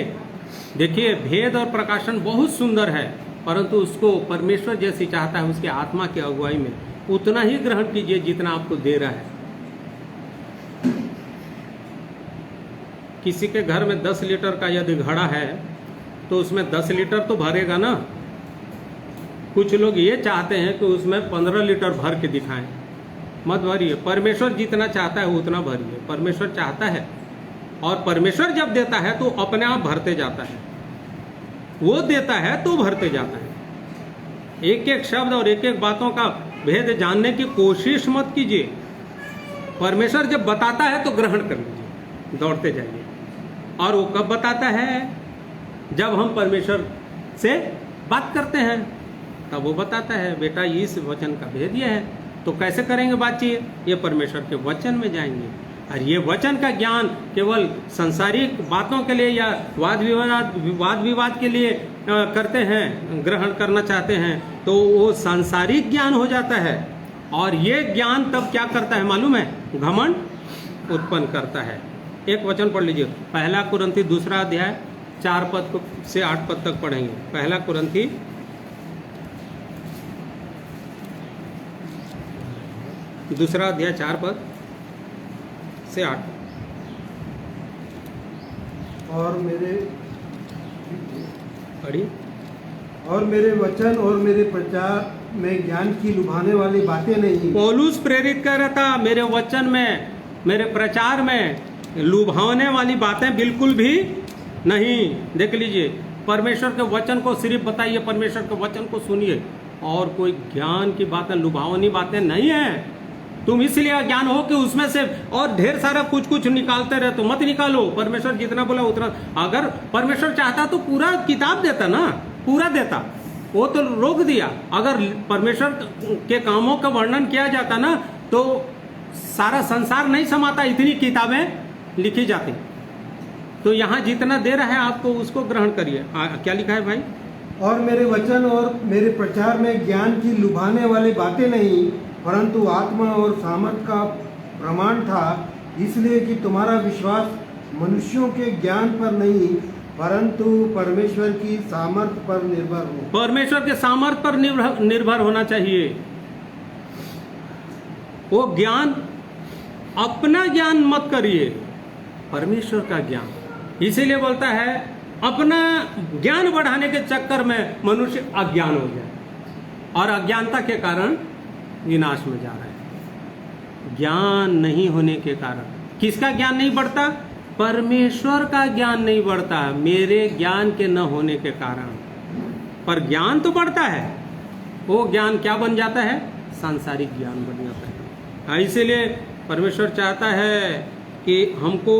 देखिए, भेद और प्रकाशन बहुत सुंदर है, परंतु उसको परमेश्वर जैसी चाहता है उसके आत्मा की अगुवाई में उतना ही ग्रहण कीजिए जितना आपको दे रहा है। किसी के घर में 10 लीटर का यदि घड़ा है तो उसमें 10 लीटर तो भरेगा ना। कुछ लोग ये चाहते हैं कि उसमें 15 लीटर भर के दिखाएं। मत भरिए। परमेश्वर जितना चाहता है उतना भरिए। परमेश्वर चाहता है, और परमेश्वर जब देता है तो अपने आप भरते जाता है। वो देता है तो भरते जाता है। एक एक शब्द और एक एक बातों का भेद जानने की कोशिश मत कीजिए। परमेश्वर जब बताता है तो ग्रहण कर लीजिए, दौड़ते जाइए। और वो कब बताता है? जब हम परमेश्वर से बात करते हैं तब वो बताता है, बेटा इस वचन का भेद ये है। तो कैसे करेंगे बातचीत? ये परमेश्वर के वचन में जाएंगे। और ये वचन का ज्ञान केवल संसारिक बातों के लिए या वाद विवाद के लिए करते हैं, ग्रहण करना चाहते हैं, तो वो सांसारिक ज्ञान हो जाता है। और ये ज्ञान तब क्या करता है मालूम है? घमंड उत्पन्न करता है। एक वचन पढ़ लीजिए, 1 कुरिन्थी 2 अध्याय 4 पद से 8 पद तक पढ़ेंगे। 1 कुरिन्थी 2 अध्याय 4 पद से 8। और मेरे पढ़िए। और मेरे वचन और मेरे प्रचार में ज्ञान की लुभाने वाली बातें नहीं। पौलुस प्रेरित कर रहा था, मेरे वचन में, मेरे प्रचार में लुभाने वाली बातें बिल्कुल भी नहीं। देख लीजिए, परमेश्वर के वचन को सिर्फ बताइए, परमेश्वर के वचन को सुनिए, और कोई ज्ञान की बातें, लुभावनी बातें नहीं है। तुम इसलिए अज्ञान हो कि उसमें से और ढेर सारा कुछ निकालते रहे, तो मत निकालो। परमेश्वर जितना बोला उतना। अगर परमेश्वर चाहता तो पूरा किताब देता ना, पूरा देता। वो तो रोक दिया। अगर परमेश्वर के कामों का वर्णन किया जाता ना तो सारा संसार नहीं समाता, इतनी किताबें लिखी जाती। तो यहाँ जितना दे रहा है आपको उसको ग्रहण करिए। क्या लिखा है भाई? और मेरे वचन और मेरे प्रचार में ज्ञान की लुभाने वाली बातें नहीं, परंतु आत्मा और सामर्थ का प्रमाण था, इसलिए कि तुम्हारा विश्वास मनुष्यों के ज्ञान पर नहीं परंतु परमेश्वर की सामर्थ पर निर्भर हो। परमेश्वर के सामर्थ पर निर्भर होना चाहिए। वो ज्ञान, अपना ज्ञान मत करिए, परमेश्वर का ज्ञान। इसीलिए बोलता है अपना ज्ञान बढ़ाने के चक्कर में मनुष्य अज्ञान हो गया और अज्ञानता के कारण विनाश में जा रहा है। ज्ञान नहीं होने के कारण किसका ज्ञान नहीं बढ़ता? परमेश्वर का ज्ञान नहीं बढ़ता, मेरे ज्ञान के न होने के कारण। पर ज्ञान तो बढ़ता है, वो ज्ञान क्या बन जाता है? सांसारिक ज्ञान बन जाता है। इसीलिए परमेश्वर चाहता है कि हमको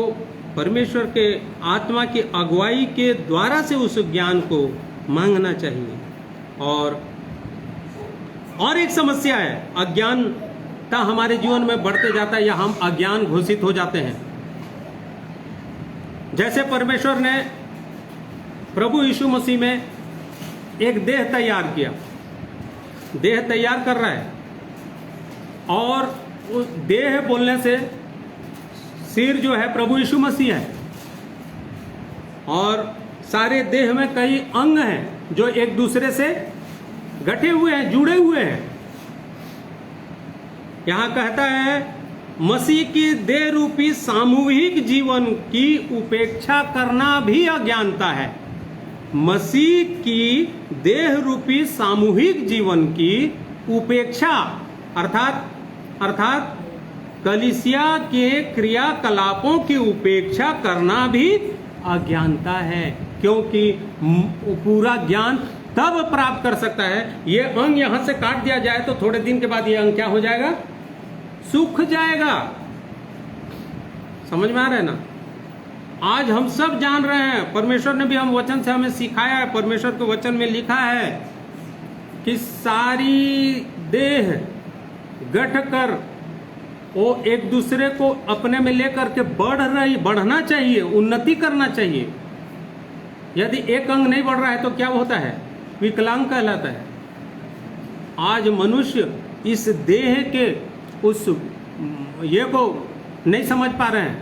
परमेश्वर के आत्मा की अगुवाई के द्वारा से उस ज्ञान को मांगना चाहिए। और एक समस्या है, अज्ञानता हमारे जीवन में बढ़ते जाता है या हम अज्ञान घोषित हो जाते हैं। जैसे परमेश्वर ने प्रभु यीशु मसीह में एक देह तैयार किया, देह तैयार कर रहा है, और उस देह बोलने से सिर जो है प्रभु यीशु मसीह है, और सारे देह में कई अंग हैं जो एक दूसरे से गठे हुए हैं, जुड़े हुए हैं। यहां कहता है मसीह की देह रूपी सामूहिक जीवन की उपेक्षा करना भी अज्ञानता है। मसीह की देह रूपी सामूहिक जीवन की उपेक्षा अर्थात कलीसिया के क्रियाकलापों की उपेक्षा करना भी अज्ञानता है, क्योंकि पूरा ज्ञान तब प्राप्त कर सकता है। ये अंग यहां से काट दिया जाए तो थोड़े दिन के बाद ये अंग क्या हो जाएगा? सूख जाएगा। समझ में आ रहा है ना? आज हम सब जान रहे हैं, परमेश्वर ने भी हम वचन से हमें सिखाया है, परमेश्वर के वचन में लिखा है कि सारी देह गठ कर वो एक दूसरे को अपने में लेकर के बढ़ना चाहिए, उन्नति करना चाहिए। यदि एक अंग नहीं बढ़ रहा है तो क्या होता है? विकलांग कहलाता है। आज मनुष्य इस देह के उस ये को नहीं समझ पा रहे हैं,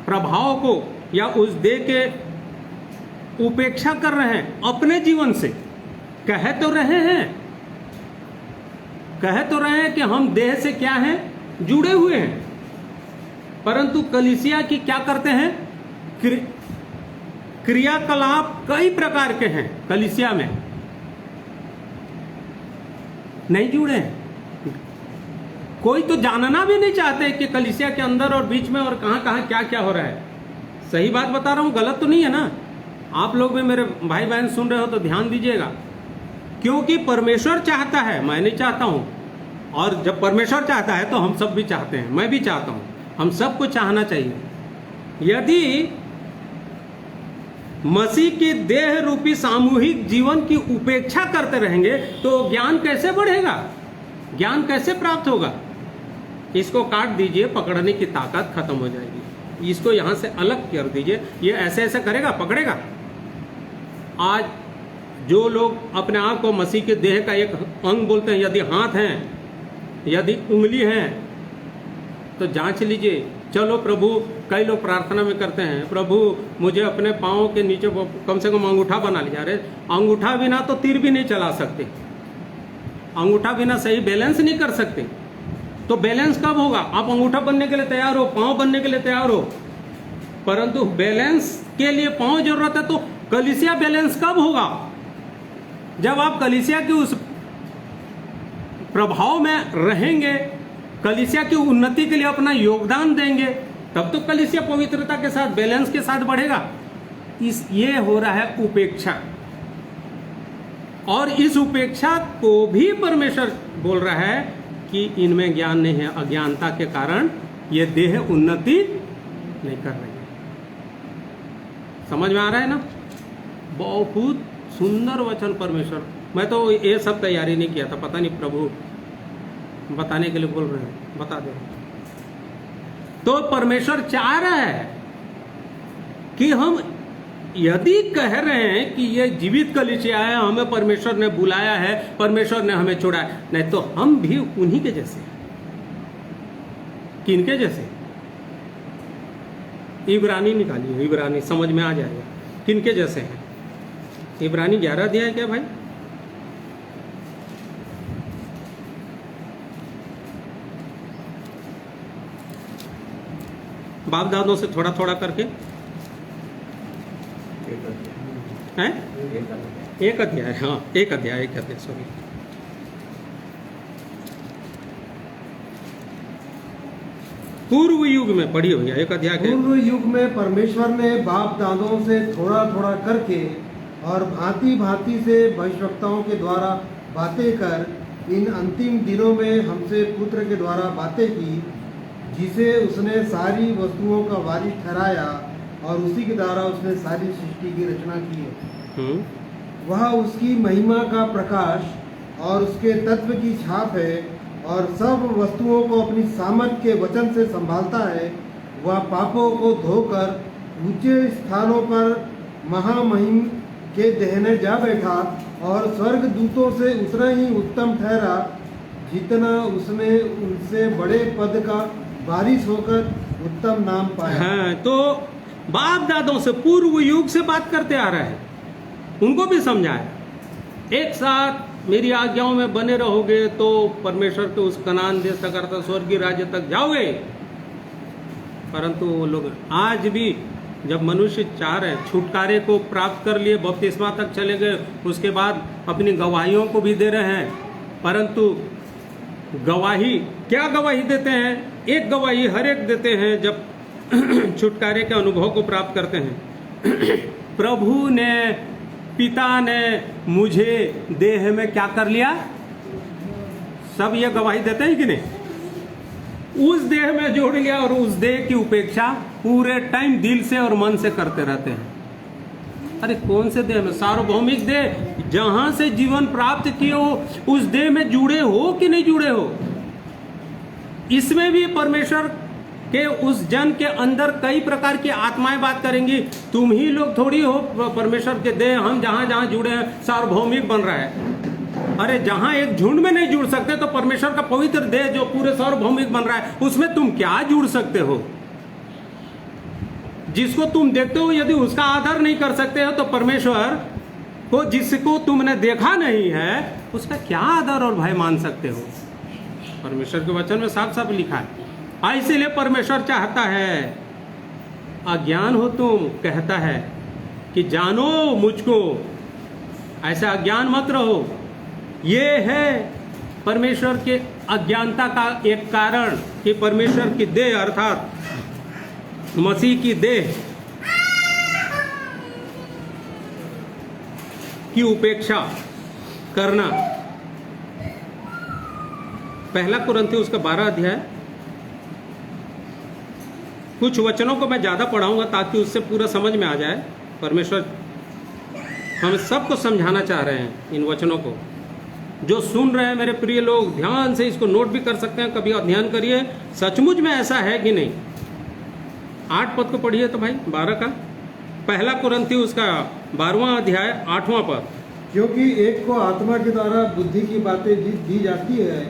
प्रभाव को, या उस देह के उपेक्षा कर रहे हैं अपने जीवन से। कह तो रहे हैं कि हम देह से क्या हैं? जुड़े हुए हैं, परंतु कलीसिया की क्या करते हैं? क्रियाकलाप कई प्रकार के हैं, कलीसिया में नहीं जुड़े हैं। कोई तो जानना भी नहीं चाहते कि कलीसिया के अंदर और बीच में और कहां क्या क्या हो रहा है। सही बात बता रहा हूं, गलत तो नहीं है ना? आप लोग भी मेरे भाई बहन सुन रहे हो तो ध्यान दीजिएगा, क्योंकि परमेश्वर चाहता है, मैं नहीं चाहता हूं। और जब परमेश्वर चाहता है तो हम सब भी चाहते हैं, मैं भी चाहता हूं, हम सबको चाहना चाहिए। यदि मसीह की देह रूपी सामूहिक जीवन की उपेक्षा करते रहेंगे तो ज्ञान कैसे बढ़ेगा? ज्ञान कैसे प्राप्त होगा? इसको काट दीजिए, पकड़ने की ताकत खत्म हो जाएगी। इसको यहां से अलग कर दीजिए, ये ऐसे ऐसे करेगा, पकड़ेगा। आज जो लोग अपने आप को मसीह के देह का एक अंग बोलते हैं, यदि हाथ हैं, यदि उंगली है, तो जांच लीजिए। चलो प्रभु, कई लोग प्रार्थना में करते हैं, प्रभु मुझे अपने पाँव के नीचे कम से कम अंगूठा बना लिया। अरे अंगूठा बिना तो तीर भी नहीं चला सकते, अंगूठा बिना सही बैलेंस नहीं कर सकते। तो बैलेंस कब होगा? आप अंगूठा बनने के लिए तैयार हो, पाँव बनने के लिए तैयार हो, परंतु बैलेंस के लिए पाँव जरूरत है। तो कलीसिया बैलेंस कब होगा? जब आप कलीसिया के उस प्रभाव में रहेंगे, कलीसिया की उन्नति के लिए अपना योगदान देंगे, तब तो कलीसिया पवित्रता के साथ, बैलेंस के साथ बढ़ेगा। ये हो रहा है उपेक्षा, और इस उपेक्षा को भी परमेश्वर बोल रहा है कि इनमें ज्ञान नहीं है। अज्ञानता के कारण ये देह उन्नति नहीं कर रही है। समझ में आ रहा है ना? बहुत सुंदर वचन परमेश्वर। मैं तो ये सब तैयारी नहीं किया था, पता नहीं प्रभु बताने के लिए बोल रहे हैं, बता दे। तो परमेश्वर चाह रहा है कि हम यदि कह रहे हैं कि ये जीवित कलीसिया है, हमें परमेश्वर ने बुलाया है, परमेश्वर ने हमें छोड़ा है, नहीं तो हम भी उन्हीं के जैसे हैं। किनके जैसे? इब्रानी निकालिए, इब्रानी समझ में आ जाएगा। किनके जैसे हैं? इब्रानी 11 अध्याय क्या भाई? बाप दादों से थोड़ा थोड़ा करके हैं? एक अध्याय, हाँ एक अध्याय सॉरी। पूर्व युग में पढ़ी भैया, एक अध्याय के। पूर्व युग में परमेश्वर ने बाप दादों से थोड़ा थोड़ा करके और भांति भांति से भविष्यवक्ताओं के द्वारा बातें कर इन अंतिम दिनों में हमसे पुत्र के द्वारा बातें की, जिसे उसने सारी वस्तुओं का वारिस ठहराया और उसी के द्वारा उसने सारी सृष्टि की रचना की है। वह उसकी महिमा का प्रकाश और उसके तत्व की छाप है और सब वस्तुओं को अपनी सामर्थ के वचन से संभालता है। वह पापों को धोकर ऊंचे स्थानों पर महामहिम के दहने जा बैठा और स्वर्ग दूतों से उतना ही उत्तम ठहरा जितना उसने उनसे बड़े पद का वारिस होकर उत्तम नाम पाया। हाँ, तो बाप दादों से पूर्व युग से बात करते आ रहा है, उनको भी समझाए एक साथ मेरी आज्ञाओं में बने रहोगे तो परमेश्वर के उस कनान देश तक अर्थात स्वर्गीय राज्य तक जाओगे। परंतु वो लोग आज भी जब मनुष्य चाह रहे छुटकारे को प्राप्त कर लिए, बपतिस्मा तक चले गए, उसके बाद अपनी गवाहियों को भी दे रहे हैं, परंतु गवाही क्या गवाही देते हैं? एक गवाही हर एक देते हैं जब छुटकारे के अनुभव को प्राप्त करते हैं। प्रभु ने, पिता ने मुझे देह में क्या कर लिया, सब ये गवाही देते हैं कि नहीं? उस देह में जोड़ लिया और उस देह की उपेक्षा पूरे टाइम दिल से और मन से करते रहते हैं। अरे कौन से देह में? सार्वभौमिक देह, जहां से जीवन प्राप्त किए हो उस देह में जुड़े हो कि नहीं जुड़े हो? इसमें भी परमेश्वर के उस जन के अंदर कई प्रकार की आत्माएं बात करेंगी। तुम ही लोग थोड़ी हो परमेश्वर के देह, हम जहां जहां जुड़े हैं सार्वभौमिक बन रहा है। अरे जहां एक झुंड में नहीं जुड़ सकते तो परमेश्वर का पवित्र देह जो पूरे सार्वभौमिक बन रहा है उसमें तुम क्या जुड़ सकते हो? जिसको तुम देखते हो यदि उसका आदर नहीं कर सकते हो तो परमेश्वर को, जिसको तुमने देखा नहीं है, उसका क्या आदर और भय मान सकते हो? परमेश्वर के वचन में साफ साफ लिखा है। इसीलिए परमेश्वर चाहता है अज्ञान हो तुम, कहता है कि जानो मुझको, ऐसा अज्ञान मत रहो। ये है परमेश्वर के अज्ञानता का एक कारण कि परमेश्वर की देह अर्थात मसीह की देह की उपेक्षा करना। पहला कुरिन्थियों उसका 12 अध्याय, कुछ वचनों को मैं ज़्यादा पढ़ाऊंगा ताकि उससे पूरा समझ में आ जाए। परमेश्वर हम सबको समझाना चाह रहे हैं इन वचनों को। जो सुन रहे हैं मेरे प्रिय लोग, ध्यान से इसको नोट भी कर सकते हैं, कभी अध्ययन करिए सचमुच में ऐसा है कि नहीं। 8 पद को पढ़िए तो भाई 12 का, पहला कुरिन्थियों उसका 12वां अध्याय 8वां पद। क्योंकि एक को आत्मा के द्वारा बुद्धि की बातें दी जाती है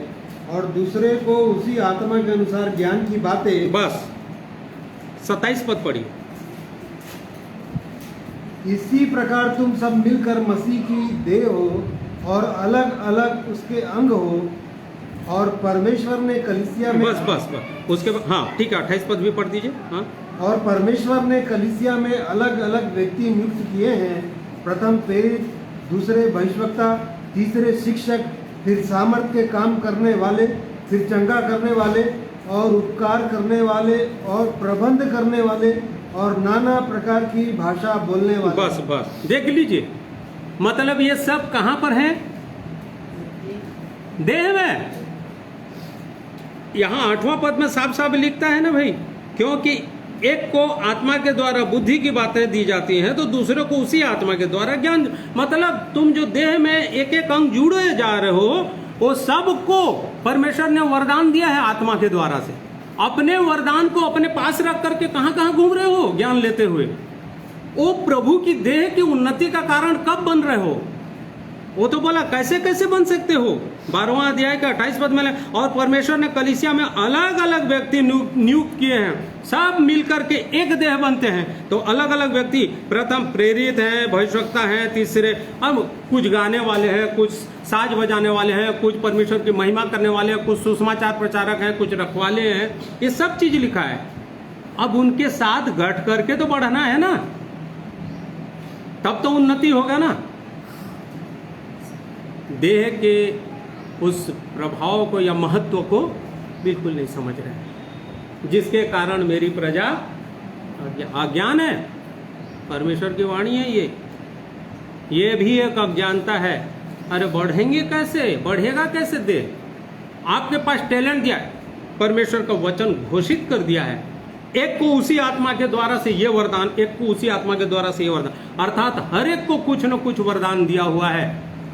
और दूसरे को उसी आत्मा के अनुसार ज्ञान की बातें। बस 27 पद पढ़िए। इसी प्रकार तुम सब मिलकर मसीह की देह हो और अलग अलग उसके अंग हो, और परमेश्वर ने कलीसिया में बस उसके बाद हाँ ठीक है 28 पद भी पढ़ दीजिए। हाँ, और परमेश्वर ने कलीसिया में अलग अलग व्यक्ति नियुक्त किए हैं, प्रथम प्रेरित, दूसरे भविष्यवक्ता, तीसरे शिक्षक, फिर सामर्थ के काम करने वाले, फिर चंगा करने वाले और उपकार करने वाले और प्रबंध करने वाले और नाना प्रकार की भाषा बोलने वाले। बस देख लीजिए, मतलब ये सब कहां पर है? देह में। यहां 8वां पद में साफ साफ लिखता है ना भाई, क्योंकि एक को आत्मा के द्वारा बुद्धि की बातें दी जाती हैं तो दूसरे को उसी आत्मा के द्वारा ज्ञान। मतलब तुम जो देह में एक एक अंग जुड़े जा रहे हो वो सबको परमेश्वर ने वरदान दिया है आत्मा के द्वारा से। अपने वरदान को अपने पास रख करके कहां कहां घूम रहे हो ज्ञान लेते हुए? वो प्रभु की देह की उन्नति का कारण कब बन रहे हो? वो तो बोला कैसे कैसे बन सकते हो? 12वां अध्याय के 28 पद में, और परमेश्वर ने कलीसिया में अलग अलग व्यक्ति नियुक्त किए हैं, सब मिलकर के एक देह बनते हैं। तो अलग अलग व्यक्ति, प्रथम प्रेरित हैं, भविष्यवक्ता हैं, तीसरे अब कुछ गाने वाले हैं, कुछ साज बजाने वाले हैं, कुछ परमेश्वर की महिमा करने वाले हैं, कुछ सुसमाचार प्रचारक हैं, कुछ रखवाले हैं। ये सब चीज लिखा है। अब उनके साथ गठ करके तो बढ़ना है ना, तब तो उन्नति होगा ना। देह के उस प्रभाव को या महत्व को बिल्कुल नहीं समझ रहे हैं, जिसके कारण मेरी प्रजा अज्ञान है। परमेश्वर की वाणी है ये भी एक अज्ञानता है। अरे बढ़ेंगे कैसे, बढ़ेगा कैसे देह? आपके पास टैलेंट दिया है, परमेश्वर का वचन घोषित कर दिया है, एक को उसी आत्मा के द्वारा से ये वरदान, एक को उसी आत्मा के द्वारा से ये वरदान, अर्थात हर एक को कुछ न कुछ वरदान दिया हुआ है।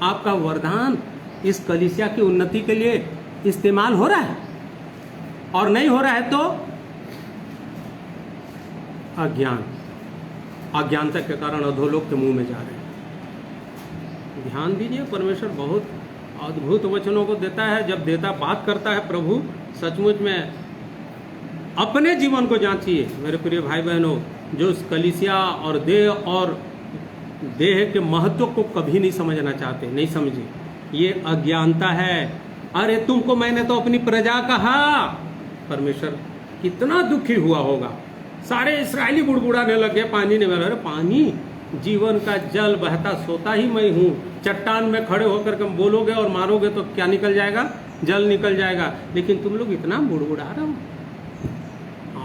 आपका वरदान इस कलीसिया की उन्नति के लिए इस्तेमाल हो रहा है, और नहीं हो रहा है तो अज्ञानता के कारण अधोलोक के मुंह में जा रहे हैं। ध्यान दीजिए, परमेश्वर बहुत अद्भुत वचनों को देता है। जब देता बात करता है प्रभु, सचमुच में अपने जीवन को जांचिए मेरे प्रिय भाई बहनों, जो उस कलीसिया और देह के महत्व को कभी नहीं समझना चाहते, नहीं समझे। ये अज्ञानता है। अरे तुमको मैंने तो अपनी प्रजा कहा। परमेश्वर कितना दुखी हुआ होगा। सारे इस्राएली बुड़बुड़ाने लगे, पानी नहीं मिला। अरे पानी जीवन का जल बहता सोता ही मैं हूँ। चट्टान में खड़े होकर के बोलोगे और मारोगे तो क्या निकल जाएगा? जल निकल जाएगा। लेकिन तुम लोग इतना बुड़बुड़ा रहे हो।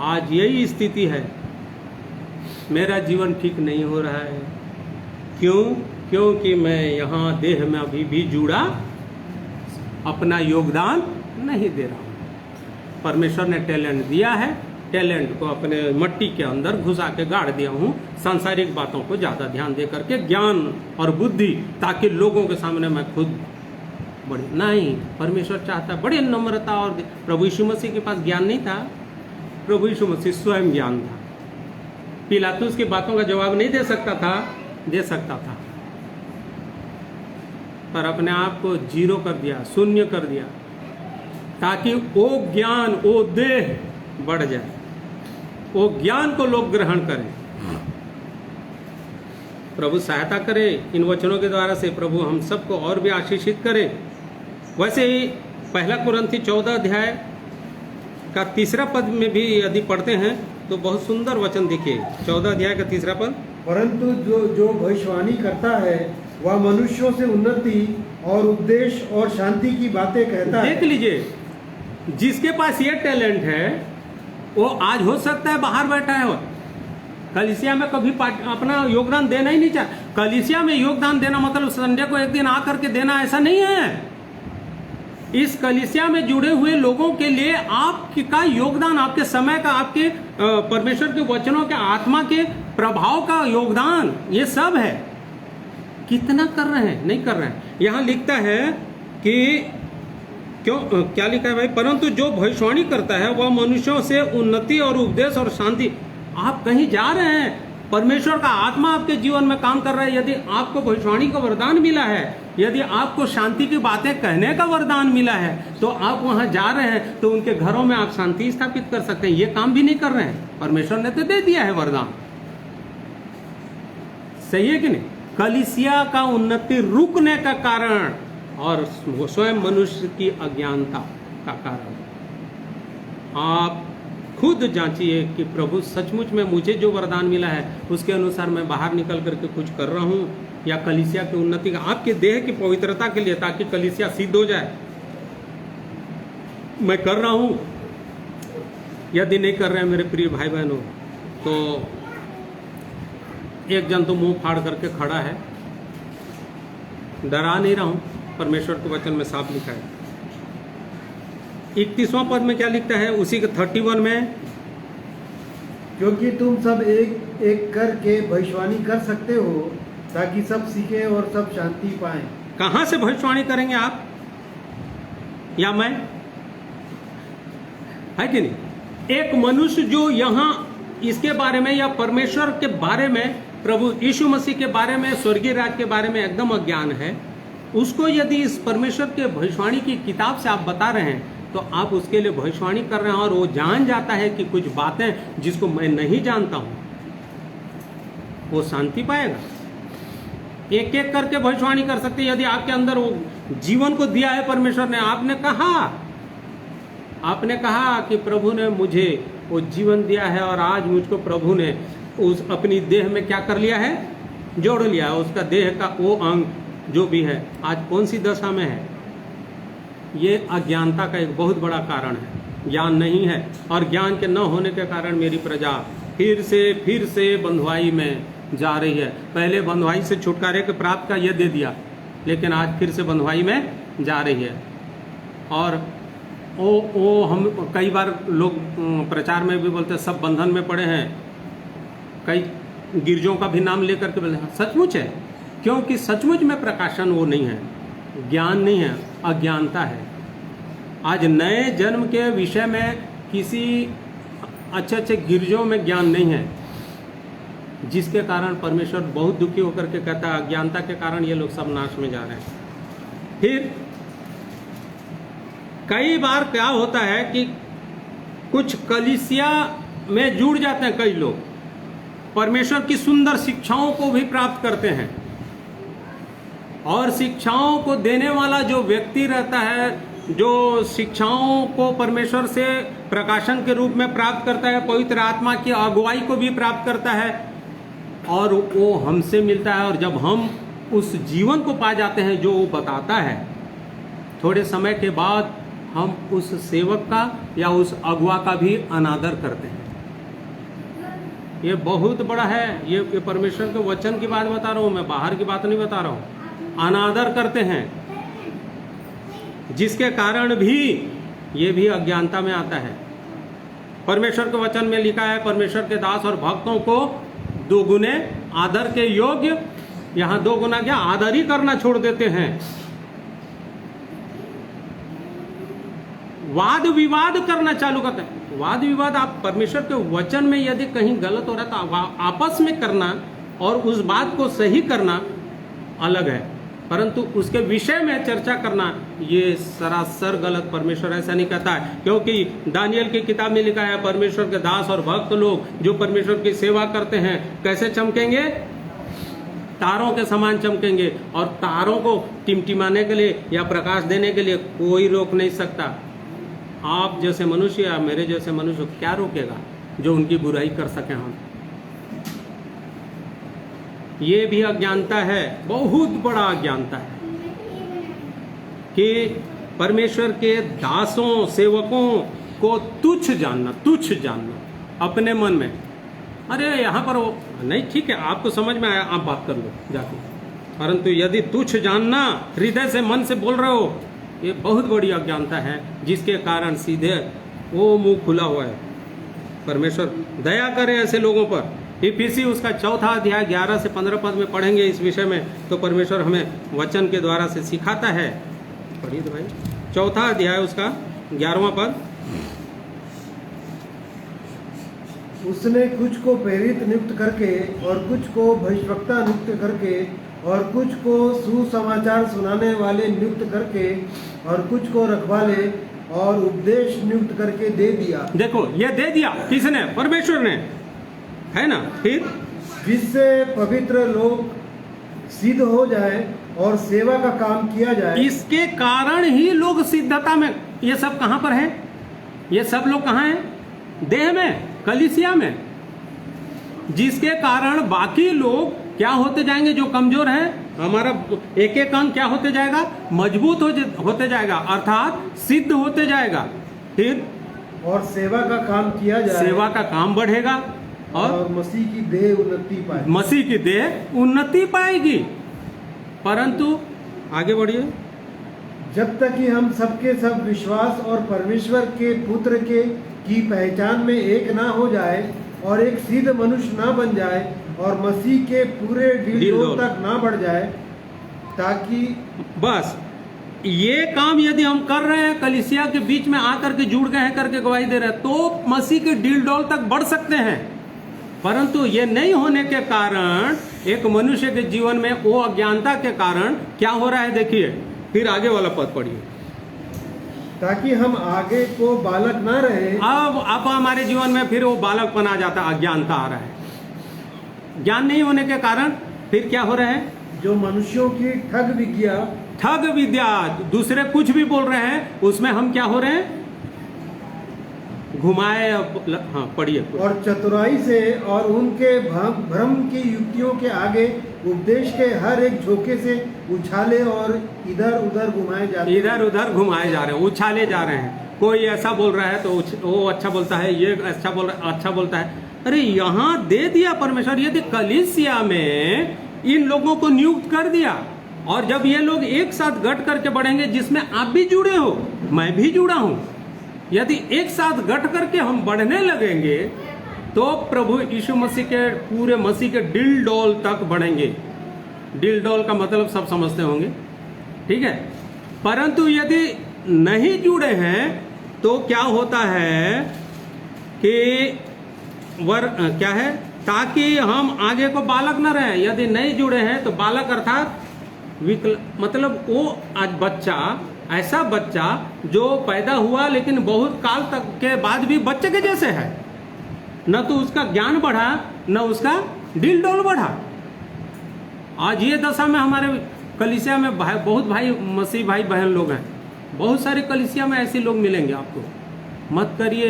आज यही स्थिति है, मेरा जीवन ठीक नहीं हो रहा है। क्यों? क्योंकि मैं यहाँ देह में अभी भी जुड़ा अपना योगदान नहीं दे रहा हूँ। परमेश्वर ने टैलेंट दिया है, टैलेंट को अपने मट्टी के अंदर घुसा के गाड़ दिया हूँ, सांसारिक बातों को ज़्यादा ध्यान दे करके, ज्ञान और बुद्धि, ताकि लोगों के सामने मैं खुद बड़ी नहीं। परमेश्वर चाहता बड़े नम्रता। और प्रभु यीशु मसीह के पास ज्ञान नहीं था, प्रभु यीशु मसीह स्वयं ज्ञान था। पिलातुस की बातों का जवाब नहीं दे सकता था, दे सकता था, पर अपने आप को जीरो कर दिया, शून्य कर दिया, ताकि वो ज्ञान, वो देह बढ़ जाए, वो ज्ञान को लोग ग्रहण करें। प्रभु सहायता करे इन वचनों के द्वारा से। प्रभु हम सबको और भी आशीषित करे। वैसे ही 1 कुरिन्थी 14 अध्याय का 3 पद में भी यदि पढ़ते हैं तो बहुत सुंदर वचन देखिए। 14 अध्याय का 3 पद, परंतु जो भविष्यवाणी करता है वह मनुष्यों से उन्नति और उपदेश और शांति की बातें कहता है। देख लीजिए, जिसके पास ये टैलेंट है वो आज हो सकता है बाहर बैठा है, कलीसिया में कभी अपना योगदान देना ही नहीं चाहता। कलीसिया में योगदान देना मतलब संडे को एक दिन आकर के देना, ऐसा नहीं है। इस कलीसिया में जुड़े हुए लोगों के लिए आपका योगदान, आपके समय का, आपके परमेश्वर के वचनों के, आत्मा के प्रभाव का योगदान, ये सब है। कितना कर रहे हैं? नहीं कर रहे हैं। यहाँ लिखता है कि क्या लिखा है भाई? परंतु जो भविष्यवाणी करता है वह मनुष्यों से उन्नति और उपदेश और शांति। आप कहीं जा रहे हैं, परमेश्वर का आत्मा आपके जीवन में काम कर रहा है। यदि आपको भविष्यवाणी का वरदान मिला है, यदि आपको शांति की बातें कहने का वरदान मिला है, तो आप वहां जा रहे हैं तो उनके घरों में आप शांति स्थापित कर सकते हैं। ये काम भी नहीं कर रहे हैं, परमेश्वर ने तो दे दिया है वरदान। सही है कि नहीं? कलीसिया का उन्नति रुकने का कारण और स्वयं मनुष्य की अज्ञानता का कारण। आप खुद जांचिए कि प्रभु सचमुच में मुझे जो वरदान मिला है उसके अनुसार मैं बाहर निकल करके कुछ कर रहा हूँ, या कलीसिया की उन्नति का, आपके देह की पवित्रता के लिए, ताकि कलीसिया सिद्ध हो जाए, मैं कर रहा हूँ। यदि नहीं कर रहे हैं मेरे प्रिय भाई बहनों, तो एक जन तो मुंह फाड़ करके खड़ा है, डरा नहीं रहा हूँ। परमेश्वर के वचन में साफ लिखा है। 31वां पद में क्या लिखता है? उसी के 31 में, क्योंकि तुम सब एक एक करके भविष्यवाणी कर सकते हो, ताकि सब सीखे और सब शांति पाएं। कहाँ से भविष्यवाणी करेंगे आप या मैं? है कि नहीं? एक मनुष्य जो यहाँ इसके बारे में या परमेश्वर के बारे में, प्रभु यीशु मसीह के बारे में, स्वर्गीय राज के बारे में एकदम अज्ञान है, उसको यदि इस परमेश्वर के भविष्यवाणी की किताब से आप बता रहे हैं तो आप उसके लिए भविष्यवाणी कर रहे हैं, और वो जान जाता है कि कुछ बातें जिसको मैं नहीं जानता हूं, वो शांति पाएगा। एक एक करके भविष्यवाणी कर सकते हैं। यदि आपके अंदर वो जीवन को दिया है परमेश्वर ने, आपने कहा कि प्रभु ने मुझे वो जीवन दिया है, और आज मुझको प्रभु ने उस अपनी देह में क्या कर लिया है, जोड़ लिया है। उसका देह का वो अंग जो भी है आज कौन सी दशा में है, ये अज्ञानता का एक बहुत बड़ा कारण है। ज्ञान नहीं है, और ज्ञान के न होने के कारण मेरी प्रजा फिर से बंधुआई में जा रही है। पहले बंधुआई से छुटकारे के प्राप्त का ये दे दिया, लेकिन आज फिर से बंधुआई में जा रही है। और वो हम कई बार लोग प्रचार में भी बोलते हैं सब बंधन में पड़े हैं, कई गिरजों का भी नाम लेकर के बोलते हैं। सचमुच है, क्योंकि सचमुच में प्रकाशन वो नहीं है, ज्ञान नहीं है, अज्ञानता है। आज नए जन्म के विषय में किसी अच्छे गिरजों में ज्ञान नहीं है, जिसके कारण परमेश्वर बहुत दुखी होकर के कहता है अज्ञानता के कारण ये लोग सब नाश में जा रहे हैं। फिर कई बार क्या होता है कि कुछ कलीसिया में जुड़ जाते हैं कई लोग, परमेश्वर की सुंदर शिक्षाओं को भी प्राप्त करते हैं, और शिक्षाओं को देने वाला जो व्यक्ति रहता है, जो शिक्षाओं को परमेश्वर से प्रकाशन के रूप में प्राप्त करता है, पवित्र आत्मा की अगुवाई को भी प्राप्त करता है, और वो हमसे मिलता है। और जब हम उस जीवन को पा जाते हैं जो वो बताता है, थोड़े समय के बाद हम उस सेवक का या उस अगुआ का भी अनादर करते हैं। ये बहुत बड़ा है, ये परमेश्वर के वचन की बात बता रहा हूँ मैं, बाहर की बात नहीं बता रहा हूँ। अनादर करते हैं, जिसके कारण भी ये भी अज्ञानता में आता है। परमेश्वर के वचन में लिखा है परमेश्वर के दास और भक्तों को दोगुने आदर के योग्य, यहां दो गुना क्या आदर ही करना छोड़ देते हैं। वाद विवाद करना चालू करते हैं। वाद विवाद आप परमेश्वर के वचन में यदि कहीं गलत हो रहा है तो आपस में करना और उस बात को सही करना अलग है, परंतु उसके विषय में चर्चा करना ये सरासर गलत। परमेश्वर ऐसा नहीं कहता है, क्योंकि दानियल की किताब में लिखा है परमेश्वर के दास और भक्त लोग जो परमेश्वर की सेवा करते हैं कैसे चमकेंगे, तारों के समान चमकेंगे। और तारों को टिमटिमाने के लिए या प्रकाश देने के लिए कोई रोक नहीं सकता। आप जैसे मनुष्य या मेरे जैसे मनुष्य क्या रोकेगा जो उनकी बुराई कर सके हम। ये भी अज्ञानता है, बहुत बड़ा अज्ञानता है कि परमेश्वर के दासों सेवकों को तुच्छ जानना अपने मन में। अरे यहाँ पर वो नहीं, ठीक है आपको समझ में आया, आप बात कर लो जाके, परंतु यदि तुच्छ जानना हृदय से मन से बोल रहे हो, ये बहुत बड़ी अज्ञानता है, जिसके कारण सीधे वो मुंह खुला हुआ है। परमेश्वर दया करे ऐसे लोगों पर। इफिसी उसका 4 अध्याय 11 से 15 पद में पढ़ेंगे इस विषय में, तो परमेश्वर हमें वचन के द्वारा से सिखाता है। पढ़िए तो भाई, 4 अध्याय उसका 11वां पद। उसने कुछ को प्रेरित नियुक्त करके और कुछ को भविष्यवक्ता नियुक्त करके और कुछ को सुसमाचार सुनाने वाले नियुक्त करके और कुछ को रखवाले और उपदेश नियुक्त करके दे दिया। देखो ये दे दिया किसने? परमेश्वर ने, है ना। फिर जिससे पवित्र लोग सिद्ध हो जाए और सेवा का काम किया जाए। इसके कारण ही लोग सिद्धता में, ये सब कहां पर है? ये सब लोग कहां हैं? देह में, कलीसिया में, जिसके कारण बाकी लोग क्या होते जाएंगे? जो कमजोर है, हमारा एक एक अंग क्या होते जाएगा? मजबूत होते जाएगा, अर्थात सिद्ध होते जाएगा। फिर और सेवा का काम किया जाए, सेवा का काम बढ़ेगा और मसीह की देह उन्नति पाएगी। मसीह की देह उन्नति पाएगी। परंतु आगे बढ़िए। जब तक कि हम सबके सब विश्वास और परमेश्वर के पुत्र के की पहचान में एक ना हो जाए और एक सिद्ध मनुष्य ना बन जाए और मसीह के पूरे डील तक ना बढ़ जाए, ताकि बस ये काम यदि हम कर रहे हैं, कलीसिया के बीच में आकर के जुड़ गए हैं करके गवाही दे रहे हैं, तो मसीह के डील डोल तक बढ़ सकते हैं। परंतु ये नहीं होने के कारण एक मनुष्य के जीवन में वो अज्ञानता के कारण क्या हो रहा है, देखिए फिर आगे वाला पद पढ़िए। ताकि हम आगे को बालक ना रहे। अब हमारे जीवन में फिर वो बालकपन आ जाता, अज्ञानता आ रहा है। ज्ञान नहीं होने के कारण फिर क्या हो रहा है, जो मनुष्यों की ठग विद्या, दूसरे कुछ भी बोल रहे हैं उसमें हम क्या हो रहे हैं, घुमाए। हाँ पढ़िए। और चतुराई से और उनके भ्रम की युक्तियों के आगे उपदेश के हर एक झोंके से उछाले और इधर उधर घुमाए जा रहे हैं, उछाले जा रहे हैं। कोई ऐसा बोल रहा है तो वो अच्छा बोलता है, ये अच्छा बोलता है। अरे यहाँ दे दिया परमेश्वर, यदि कलीसिया में इन लोगों को नियुक्त कर दिया और जब ये लोग एक साथ गठ करके बढ़ेंगे, जिसमें आप भी जुड़े हो, मैं भी जुड़ा हूं, यदि एक साथ गठ करके हम बढ़ने लगेंगे तो प्रभु यीशु मसीह के पूरे मसीह के डिल डोल तक बढ़ेंगे। डिल डोल का मतलब सब समझते होंगे, ठीक है। परंतु यदि नहीं जुड़े हैं तो क्या होता है कि क्या है, ताकि हम आगे को बालक न रहे। यदि नहीं जुड़े हैं तो बालक अर्थात मतलब वो आज बच्चा, ऐसा बच्चा जो पैदा हुआ लेकिन बहुत काल तक के बाद भी बच्चे के जैसे है, न तो उसका ज्ञान बढ़ा न उसका दिल डोल बढ़ा। आज ये दशा में हमारे कलीसिया में बहुत भाई मसीह भाई बहन लोग हैं, बहुत सारे कलीसिया में ऐसे लोग मिलेंगे आपको। मत करिए,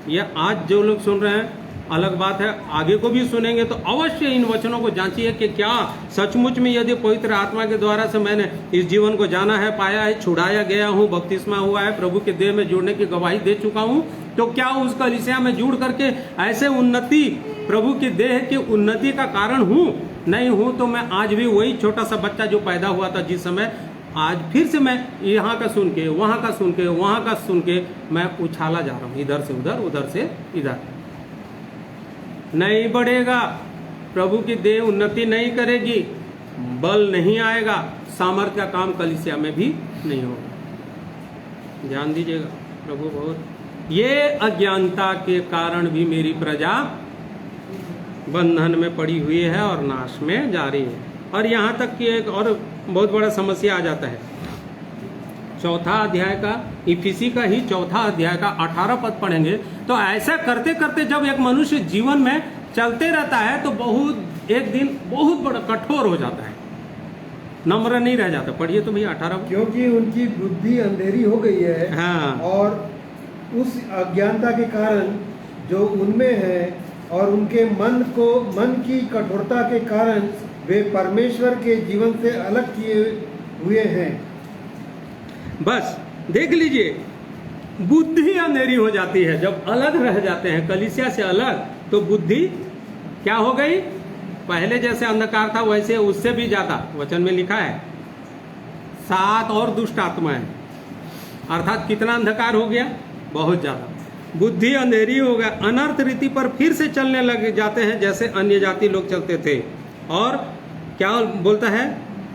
ये आज जो लोग सुन रहे हैं अलग बात है, आगे को भी सुनेंगे तो अवश्य इन वचनों को जांचिए कि क्या सचमुच में यदि पवित्र आत्मा के द्वारा से मैंने इस जीवन को जाना है, पाया है, छुड़ाया गया हूँ, बपतिस्मा हुआ है, प्रभु के देह में जुड़ने की गवाही दे चुका हूँ, तो क्या उस कलीसिया में जुड़ करके ऐसे उन्नति, प्रभु की देह की उन्नति का कारण हूँ? नहीं हूँ तो मैं आज भी वही छोटा सा बच्चा जो पैदा हुआ था जिस समय, आज फिर से मैं यहाँ का सुन के वहाँ का सुन के वहाँ का सुन के मैं उछाला जा रहा हूँ, इधर से उधर, उधर से इधर। नहीं बढ़ेगा, प्रभु की देह उन्नति नहीं करेगी, बल नहीं आएगा, सामर्थ्य का काम कलीसिया में भी नहीं होगा। ध्यान दीजिएगा, प्रभु बहुत ये अज्ञानता के कारण भी मेरी प्रजा बंधन में पड़ी हुई है और नाश में जा रही है। और यहाँ तक कि एक और बहुत बड़ा समस्या आ जाता है। चौथा अध्याय का, इफिसी का ही चौथा अध्याय का 18 पद पढ़ेंगे तो ऐसा करते करते जब एक मनुष्य जीवन में चलते रहता है तो बहुत एक दिन बहुत बड़ा कठोर हो जाता है, नम्र नहीं रह जाता। पढ़िए तो भैया 18। क्योंकि उनकी बुद्धि अंधेरी हो गई है, हाँ, और उस अज्ञानता के कारण जो उनमें है और उनके मन की कठोरता के कारण वे परमेश्वर के जीवन से अलग किए हुए हैं। बस देख लीजिए, बुद्धि अंधेरी हो जाती है जब अलग रह जाते हैं कलीसिया से अलग, तो बुद्धि क्या हो गई, पहले जैसे अंधकार था वैसे उससे भी ज्यादा। वचन में लिखा है 7 और दुष्ट आत्माएं, अर्थात कितना अंधकार हो गया, बहुत ज्यादा। बुद्धि अंधेरी हो गया, अनर्थ रीति पर फिर से चलने लग जाते हैं जैसे अन्य जाति लोग चलते थे। और क्या बोलता है,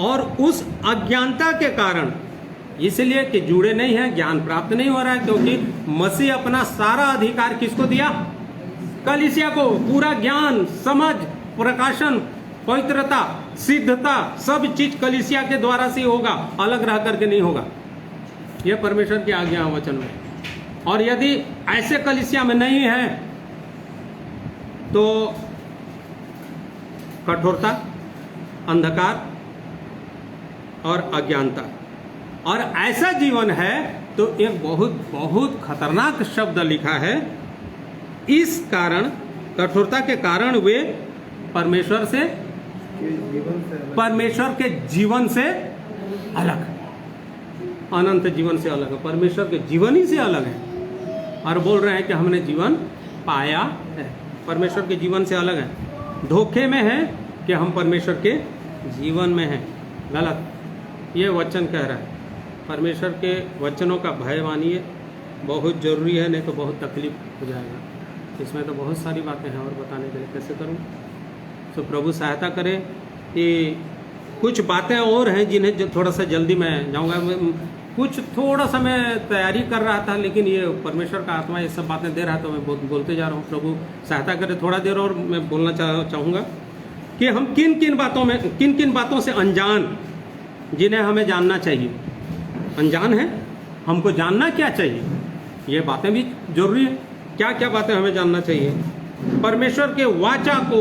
और उस अज्ञानता के कारण, इसलिए कि जुड़े नहीं हैं, ज्ञान प्राप्त नहीं हो रहा है, क्योंकि मसीह अपना सारा अधिकार किसको दिया, कलीसिया को। पूरा ज्ञान, समझ, प्रकाशन, पवित्रता, सिद्धता, सब चीज कलीसिया के द्वारा से होगा, अलग रह करके नहीं होगा। यह परमेश्वर की आज्ञा है वचन में। और यदि ऐसे कलीसिया में नहीं है तो कठोरता, अंधकार और अज्ञानता, और ऐसा जीवन है तो एक बहुत बहुत खतरनाक शब्द लिखा है, इस कारण, कठोरता के कारण वे परमेश्वर के जीवन से अलग, अनंत जीवन से अलग है, परमेश्वर के जीवन ही से अलग है। और बोल रहे हैं कि हमने जीवन पाया है, परमेश्वर के जीवन से अलग है। धोखे में है कि हम परमेश्वर के जीवन में हैं, गलत। ये वचन कह रहा है, परमेश्वर के वचनों का भय मानिए, बहुत ज़रूरी है, नहीं तो बहुत तकलीफ हो जाएगा। इसमें तो बहुत सारी बातें हैं और बताने के लिए कैसे करूं। तो प्रभु सहायता करे कि कुछ बातें और हैं जिन्हें जो थोड़ा सा जल्दी मैं जाऊंगा। कुछ थोड़ा सा मैं तैयारी कर रहा था, लेकिन ये परमेश्वर का आत्मा ये सब बातें दे रहा, तो मैं बोलते जा रहा हूँ। प्रभु सहायता करे। थोड़ा देर और मैं बोलना चाहूँगा कि हम किन किन बातों से अनजान, जिन्हें हमें जानना चाहिए। अनजान है, हमको जानना क्या चाहिए, ये बातें भी जरूरी है। क्या क्या बातें हमें जानना चाहिए? परमेश्वर के वाचा को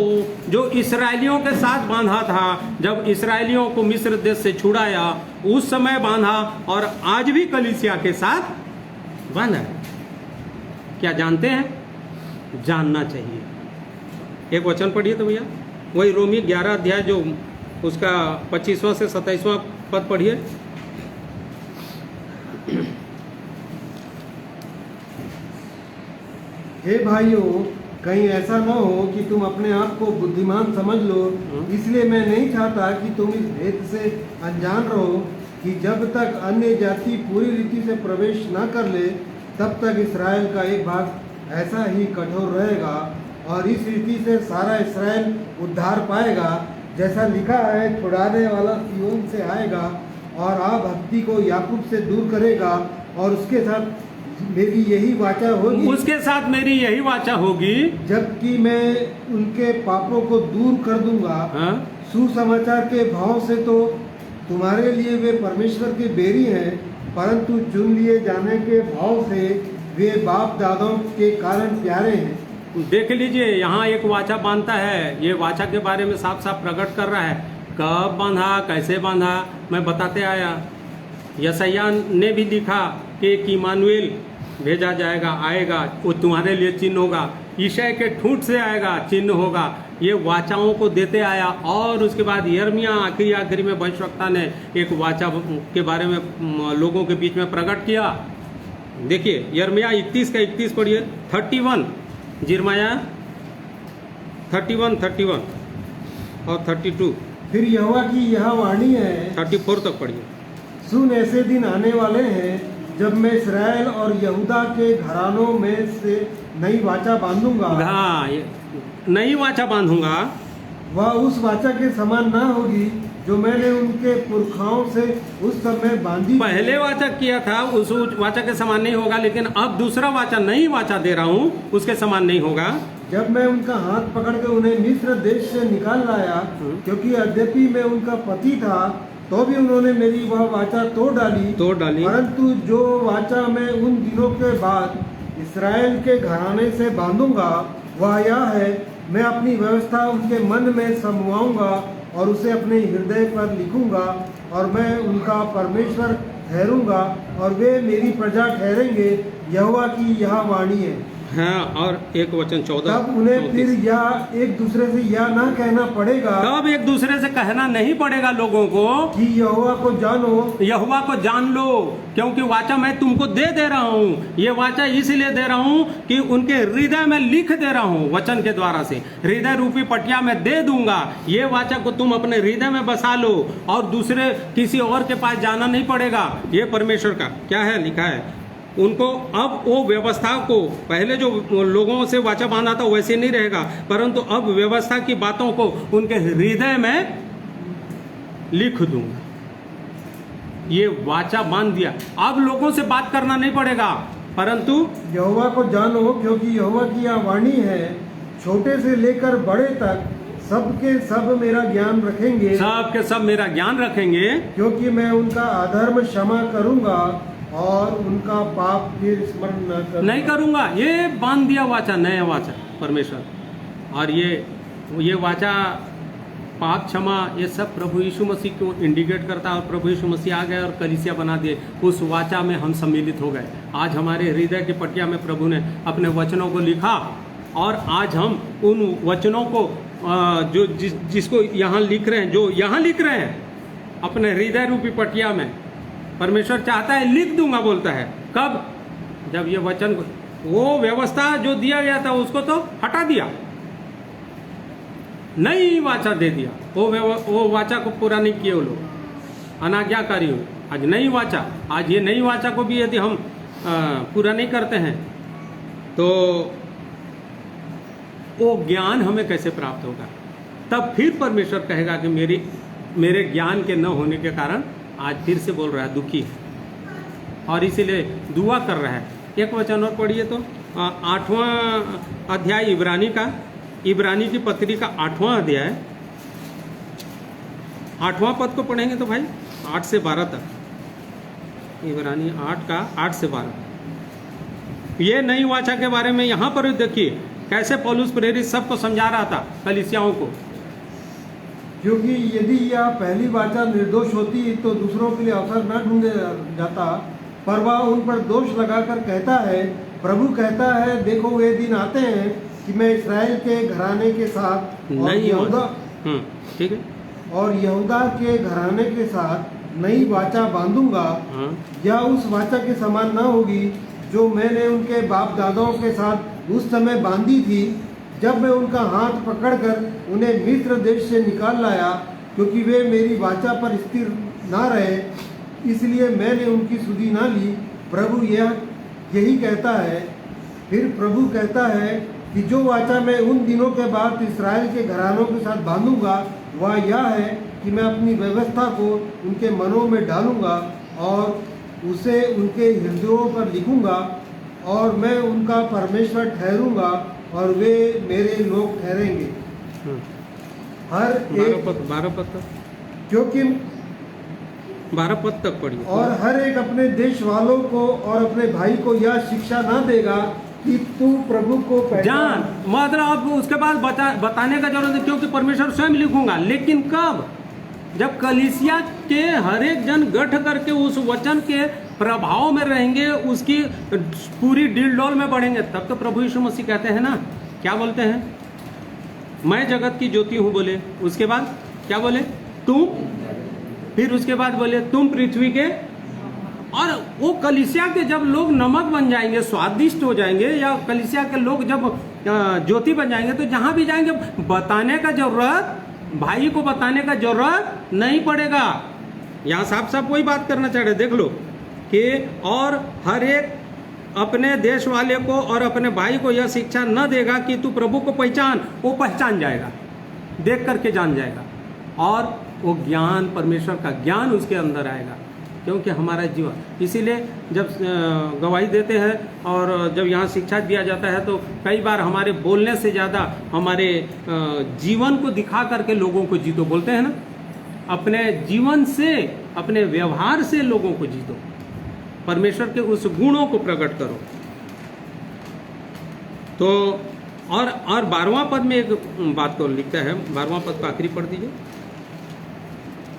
जो इसराइलियों के साथ बांधा था, जब इसराइलियों को मिस्र देश से छुड़ाया, उस समय बांधा, और आज भी कलीसिया के साथ बांधा है। क्या जानते हैं? जानना चाहिए। एक वचन पढ़िए तो भैया, वही रोमी 11 अध्याय जो उसका 25वां से 27वां पद पढ़िए। हे भाइयों, कहीं ऐसा न हो कि तुम अपने आप को बुद्धिमान समझ लो। इसलिए मैं नहीं चाहता कि तुम इस भेद से अनजान रहो कि जब तक अन्य जाति पूरी रीति से प्रवेश न कर ले, तब तक इसराइल का एक भाग ऐसा ही कठोर रहेगा, और इस रीति से सारा इसराइल उद्धार पाएगा। जैसा लिखा है, छुड़ाने वाला सिय्योन से आएगा और भक्ति को याकूब से दूर करेगा, और उसके साथ मेरी यही वाचा होगी। उसके साथ मेरी यही वाचा होगी, जबकि मैं उनके पापों को दूर कर दूंगा। सुसमाचार के भाव से तो तुम्हारे लिए वे परमेश्वर के बेरी हैं, परंतु चुन लिए जाने के भाव से वे बाप दादाओं के कारण प्यारे हैं। देख लीजिए, यहाँ एक वाचा बांधता है। ये वाचा के बारे में साफ साफ प्रकट कर रहा है। कब बांधा, कैसे बांधा, मैं बताते आया। यशायाह ने भी लिखा कि एक इमानुएल भेजा जाएगा, आएगा, वो तुम्हारे लिए चिन्ह होगा। ईशाय के ठूंठ से आएगा, चिन्ह होगा। ये वाचाओं को देते आया। और उसके बाद यिर्मयाह आखिरी में भविष्यवक्ता ने एक वाचा के बारे में लोगों के बीच में प्रकट किया। देखिए, यिर्मयाह 31 का 31 पढ़िए। 31 यिर्मयाह 31 और 32। फिर यहोवा की यह वाणी है, 34 तक पढ़िए। सुन, ऐसे दिन आने वाले हैं जब मैं इस्राएल और यहूदा के घरानों में से नई वाचा बांधूंगा। हाँ, नई वाचा बांधूंगा। वह उस वाचा के समान ना होगी जो मैंने उनके पुरखाओं से उस समय बांधी। पहले वाचा किया था, उस वाचा के समान नहीं होगा, लेकिन अब दूसरा वाचा, नई वाचा दे रहा हूँ, उसके समान नहीं होगा। जब मैं उनका हाथ पकड़ के उन्हें मिस्र देश से निकाल लाया, क्योंकि यद्यपि मैं उनका पति था, तो भी उन्होंने मेरी वह वाचा तोड़ डाली। परंतु जो वाचा मैं उन दिनों के बाद इस्राएल के घराने से बांधूंगा, वह यह है, मैं अपनी व्यवस्था उनके मन में समवाऊंगा और उसे अपने हृदय पर लिखूंगा, और मैं उनका परमेश्वर ठहरूंगा और वे मेरी प्रजा ठहरेंगे। यहोवा की यह वाणी है। हाँ, और एक वचन 14। तब उन्हें फिर यह एक दूसरे से यह ना कहना पड़ेगा। तब एक दूसरे से कहना नहीं पड़ेगा लोगों को कि यहोवा को जानो, यहोवा को जान लो, क्योंकि वाचा मैं तुमको दे रहा हूँ। ये वाचा इसलिए दे रहा हूँ कि उनके हृदय में लिख दे रहा हूँ, वचन के द्वारा से हृदय रूपी पटिया में दे दूंगा। ये वाचा को तुम अपने हृदय में बसा लो, और दूसरे किसी और के पास जाना नहीं पड़ेगा। ये परमेश्वर का क्या है, लिखा है उनको। अब वो व्यवस्था को, पहले जो लोगों से वाचा बांधा था वैसे नहीं रहेगा, परंतु अब व्यवस्था की बातों को उनके हृदय में लिख दूंगा। ये वाचा बांध दिया। अब लोगों से बात करना नहीं पड़ेगा, परंतु यहोवा को जानो, क्योंकि यहोवा की यह वाणी है, छोटे से लेकर बड़े तक सबके सब मेरा ज्ञान रखेंगे। सबके सब मेरा ज्ञान रखेंगे, क्योंकि मैं उनका अधर्म क्षमा करूंगा और उनका पाप फिर स्मरण नहीं करूंगा। ये बांध दिया वाचा, नया वाचा परमेश्वर। और ये वाचा, पाप क्षमा, ये सब प्रभु यीशु मसीह को इंडिकेट करता है। और प्रभु यीशु मसीह आ गए और कलीसिया बना दिए, उस वाचा में हम सम्मिलित हो गए। आज हमारे हृदय की पटिया में प्रभु ने अपने वचनों को लिखा, और आज हम उन वचनों को जो जिसको यहाँ लिख रहे हैं, जो यहाँ लिख रहे हैं अपने हृदय रूपी पटिया में, परमेश्वर चाहता है लिख दूंगा, बोलता है। कब? जब ये वचन, वो व्यवस्था जो दिया गया था उसको तो हटा दिया, नई वाचा दे दिया। वो वाचा को पूरा नहीं किए वो लोग, अनाज्ञाकारी हो। आज नई वाचा, आज ये नई वाचा को भी यदि हम पूरा नहीं करते हैं, तो वो ज्ञान हमें कैसे प्राप्त होगा? तब फिर परमेश्वर कहेगा कि मेरे ज्ञान के न होने के कारण आज फिर से बोल रहा है, दुखी है। और इसीलिए दुआ कर रहा है। एक वचन और पढ़िए तो 8वां अध्याय इब्रानी की पत्री का 8वां अध्याय 8वां पद को पढ़ेंगे तो भाई 8 से 12 तक। इब्रानी 8 का 8 से 12 ये नई वाचा के बारे में यहाँ पर देखिए कैसे पौलुस प्रेरित सबको समझा रहा था कलीसियाओं को। क्योंकि यदि यह पहली वाचा निर्दोष होती तो दूसरों के लिए अवसर न ढूंढे जाता, पर वह उन पर दोष लगाकर कहता है, प्रभु कहता है, देखो वे दिन आते हैं कि मैं इस्राएल के घराने के साथ ठीक है और यहूदा के घराने के साथ नई वाचा बांधूंगा। यह उस वाचा के समान न होगी जो मैंने उनके बाप दादाओं के साथ उस समय बांधी थी, जब मैं उनका हाथ पकड़कर उन्हें मिस्र देश से निकाल लाया, क्योंकि वे मेरी वाचा पर स्थिर ना रहे, इसलिए मैंने उनकी सुधि ना ली। प्रभु यही कहता है। फिर प्रभु कहता है कि जो वाचा मैं उन दिनों के बाद इस्राएल के घरानों के साथ बांधूंगा वह यह है कि मैं अपनी व्यवस्था को उनके मनों में डालूंगा और उसे उनके हृदयों पर लिखूंगा, और मैं उनका परमेश्वर ठहरूंगा और वे मेरे लोग ठहरेंगे। हर एक 12 पद तक, क्योंकि 12 पद तक पढ़िए। और हर एक अपने देश वालों को और अपने भाई को यह शिक्षा ना देगा कि तू प्रभु को जान, मतलब आपको उसके बाद बताने का जरूरत है, क्योंकि परमेश्वर स्वयं लिखूंगा। लेकिन कब? जब कलीसिया के हर एक जन गठ करके उस वचन के प्रभाव में रहेंगे, उसकी पूरी डील-डोल में बढ़ेंगे, तब तो प्रभु यीशु मसीह कहते हैं ना, क्या बोलते हैं? मैं जगत की ज्योति हूं बोले। उसके बाद क्या बोले? तुम, फिर उसके बाद बोले तुम पृथ्वी के। और वो कलीसिया के जब लोग नमक बन जाएंगे, स्वादिष्ट हो जाएंगे, या कलीसिया के लोग जब ज्योति बन जाएंगे, तो जहां भी जाएंगे बताने का जरूरत, भाई को बताने का जरूरत नहीं पड़ेगा। यहाँ साफ साफ वही बात करना चाह रहे, देख लो कि और हर एक अपने देश वाले को और अपने भाई को यह शिक्षा न देगा कि तू प्रभु को पहचान, वो पहचान जाएगा, देख करके जान जाएगा, और वो ज्ञान, परमेश्वर का ज्ञान उसके अंदर आएगा, क्योंकि हमारा जीवन। इसीलिए जब गवाही देते हैं और जब यहाँ शिक्षा दिया जाता है, तो कई बार हमारे बोलने से ज़्यादा हमारे जीवन को दिखा करके लोगों को जीतो, बोलते हैं ना, अपने जीवन से, अपने व्यवहार से लोगों को जीतो, परमेश्वर के उस गुणों को प्रकट करो। तो और 12वां पद में एक बात को लिखता है, 12वां पद का आखिरी पढ़ दीजिए।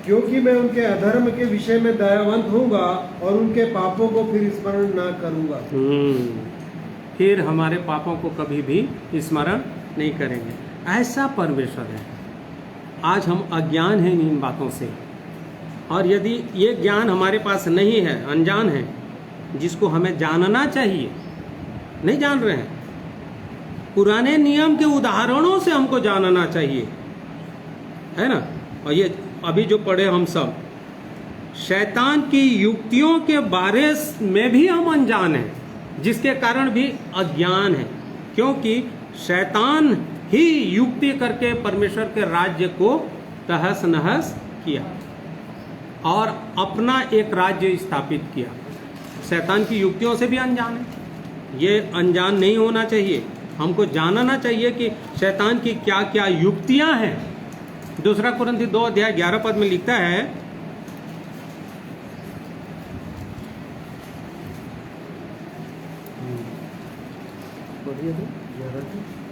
क्योंकि मैं उनके अधर्म के विषय में दयावंत होऊंगा और उनके पापों को फिर स्मरण ना करूंगा। फिर हमारे पापों को कभी भी स्मरण नहीं करेंगे। ऐसा परमेश्वर है। आज हम अज्ञान हैं इन बातों से, और यदि ये ज्ञान हमारे पास नहीं है, अनजान है, जिसको हमें जानना चाहिए, नहीं जान रहे हैं। पुराने नियम के उदाहरणों से हमको जानना चाहिए, है ना। और ये अभी जो पढ़े हम सब, शैतान की युक्तियों के बारे में भी हम अनजान हैं, जिसके कारण भी अज्ञान है, क्योंकि शैतान ही युक्ति करके परमेश्वर के राज्य को तहस नहस किया और अपना एक राज्य स्थापित किया। शैतान की युक्तियों से भी अनजान है। ये अनजान नहीं होना चाहिए, हमको जानना चाहिए कि शैतान की क्या क्या युक्तियां हैं। 2 कुरिन्थी 2 अध्याय 11 पद में लिखता है,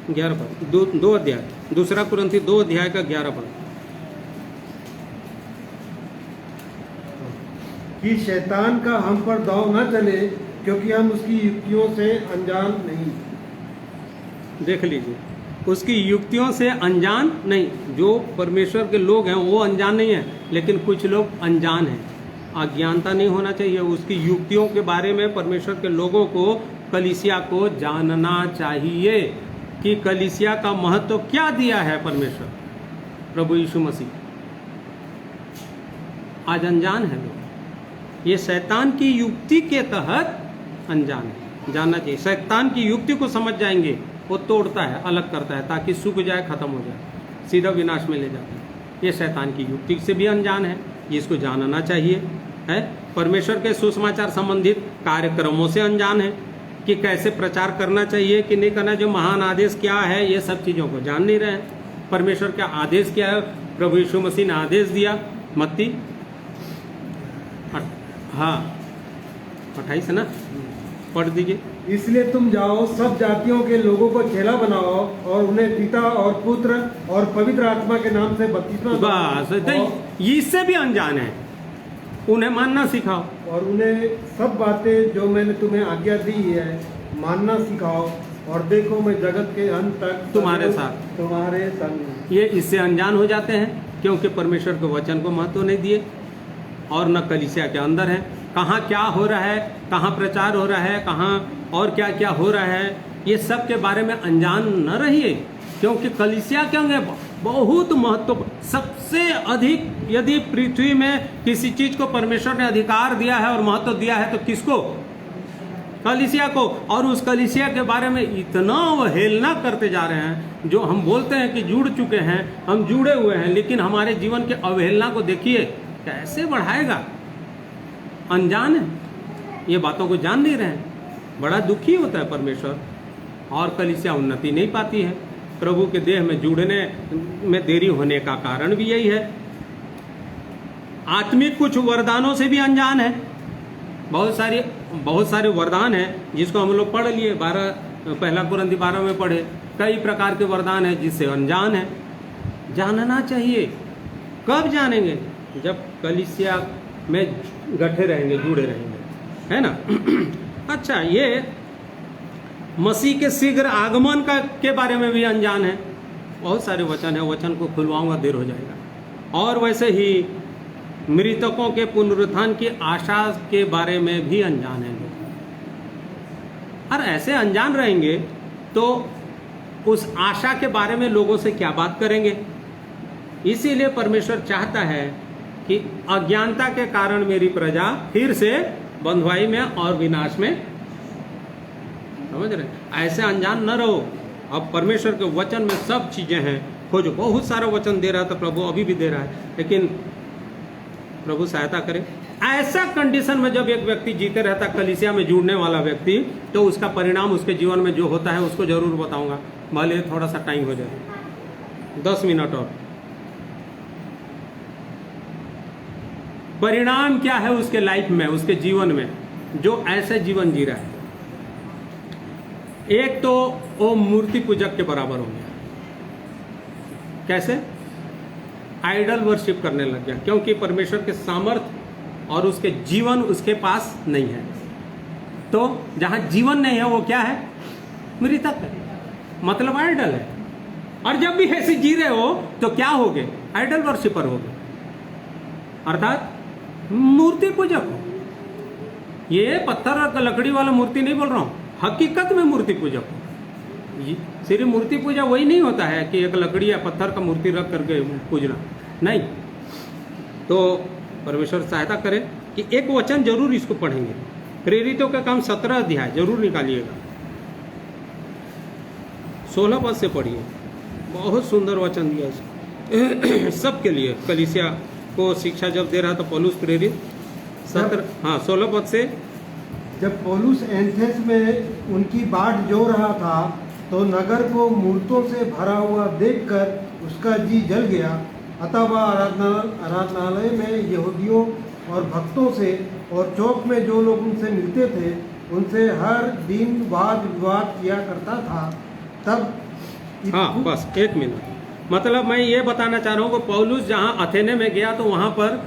ग्यारह पद, 2 अध्याय, 2 कुरिन्थी 2 अध्याय का 11 पद, कि शैतान का हम पर दाव न चले, क्योंकि हम उसकी युक्तियों से अनजान नहीं। देख लीजिए, उसकी युक्तियों से अनजान नहीं। जो परमेश्वर के लोग हैं वो अनजान नहीं है, लेकिन कुछ लोग अनजान हैं। अज्ञानता नहीं होना चाहिए। उसकी युक्तियों के बारे में परमेश्वर के लोगों को, कलीसिया को जानना चाहिए कि कलीसिया का महत्व क्या दिया है परमेश्वर, प्रभु यीशु मसीह। आज अनजान है लोग, ये शैतान की युक्ति के तहत अनजान है। जानना चाहिए, शैतान की युक्ति को समझ जाएंगे, वो तोड़ता है, अलग करता है, ताकि सूख जाए, खत्म हो जाए, सीधा विनाश में ले जाता है। ये शैतान की युक्ति से भी अनजान है, जिसको जानना चाहिए। है, परमेश्वर के सुसमाचार संबंधित कार्यक्रमों से अनजान है कि कैसे प्रचार करना चाहिए कि नहीं करना, जो महान आदेश क्या है ये सब चीज़ों को जान नहीं रहे हैं। परमेश्वर का आदेश क्या है, प्रभु यीशु मसीह ने आदेश दिया, मत्ती हाँ 28 ना, पढ़ दीजिए। इसलिए तुम जाओ, सब जातियों के लोगों को चेला बनाओ और उन्हें पिता और पुत्र और पवित्र आत्मा के नाम से बपतिस्मा दो। बस इससे भी अनजान है, उन्हें मानना सिखाओ और उन्हें सब बातें जो मैंने तुम्हें आज्ञा दी है मानना सिखाओ, और देखो मैं जगत के अंत तक तुम्हारे साथ तुम्हारे संग। ये इससे अनजान हो जाते हैं क्योंकि परमेश्वर के वचन को महत्व नहीं दिए और न कलीसिया के अंदर है। कहाँ क्या हो रहा है, कहाँ प्रचार हो रहा है, कहाँ और क्या क्या हो रहा है, ये सब के बारे में अनजान न रहिए, क्योंकि कलीसिया के अंगे बहुत महत्व, सबसे अधिक यदि पृथ्वी में किसी चीज को परमेश्वर ने अधिकार दिया है और महत्व दिया है तो किसको? कलीसिया को। और उस कलीसिया के बारे में इतना अवहेलना करते जा रहे हैं, जो हम बोलते हैं कि जुड़ चुके हैं, हम जुड़े हुए हैं, लेकिन हमारे जीवन के अवहेलना को देखिए कैसे बढ़ाएगा। अनजान है, ये बातों को जान नहीं रहे हैं, बड़ा दुखी होता है परमेश्वर। और कलीसिया उन्नति नहीं पाती है, प्रभु के देह में जुड़ने में देरी होने का कारण भी यही है। आत्मिक कुछ वरदानों से भी अनजान है। बहुत सारे वरदान हैं जिसको हम लोग पढ़ लिए, 1 कुरिन्थी 12 में पढ़े। कई प्रकार के वरदान हैं जिससे अनजान है। जानना चाहिए। कब जानेंगे? जब कलीसिया में गठे रहेंगे, जुड़े रहेंगे, है ना। अच्छा, ये मसीह के शीघ्र आगमन के बारे में भी अनजान है। बहुत सारे वचन है, वचन को खुलवाऊंगा, देर हो जाएगा। और वैसे ही मृतकों के पुनरुत्थान की आशा के बारे में भी अनजान है लोग। और ऐसे अनजान रहेंगे तो उस आशा के बारे में लोगों से क्या बात करेंगे? इसीलिए परमेश्वर चाहता है कि अज्ञानता के कारण मेरी प्रजा फिर से बंधुआई में और विनाश में, समझ रहे? ऐसे अनजान न रहो। अब परमेश्वर के वचन में सब चीजें हैं, खोजो। बहुत सारा वचन दे रहा था प्रभु, अभी भी दे रहा है, लेकिन प्रभु सहायता करे। ऐसा कंडीशन में जब एक व्यक्ति जीते रहता, कलीसिया में जुड़ने वाला व्यक्ति, तो उसका परिणाम उसके जीवन में जो होता है उसको जरूर बताऊंगा, भले थोड़ा सा टाइम हो जाए, 10 मिनट और। परिणाम क्या है उसके लाइफ में, उसके जीवन में, जो ऐसे जीवन जी रहा है। एक तो वो मूर्ति पूजक के बराबर हो गया। कैसे? आइडल वर्शिप करने लग गया, क्योंकि परमेश्वर के सामर्थ और उसके जीवन उसके पास नहीं है। तो जहां जीवन नहीं है वो क्या है? मृतक है, मतलब आइडल है। और जब भी ऐसे जी रहे हो तो क्या हो गए? आइडल वर्शिपर हो गए, अर्थात मूर्ति पूजक हो। ये पत्थर और लकड़ी वाला मूर्ति नहीं बोल रहा हूं, हकीकत में मूर्ति पूजक हो। सिर्फ मूर्ति पूजा वही नहीं होता है कि एक लकड़ी या पत्थर का मूर्ति रख करके पूजना, नहीं। तो परमेश्वर सहायता करे कि एक वचन जरूर इसको पढ़ेंगे। प्रेरितों का काम 17 अध्याय जरूर निकालिएगा, 16 पद से पढ़िए। बहुत सुंदर वचन दिया सबके लिए। कलीसिया को शिक्षा जब दे रहा था पौलुस प्रेरित, 16 पद से। जब पौलुस एथेंस में उनकी बाट जो रहा था, तो नगर को मूर्तों से भरा हुआ देखकर उसका जी जल गया। अतः वह आराधनालय में यहूदियों और भक्तों से और चौक में जो लोग उनसे मिलते थे उनसे हर दिन वाद विवाद किया करता था। तब हाँ, बस 1 मिनट। मतलब मैं ये बताना चाह रहा हूँ कि पौलुस जहाँ अथेने में गया तो वहाँ पर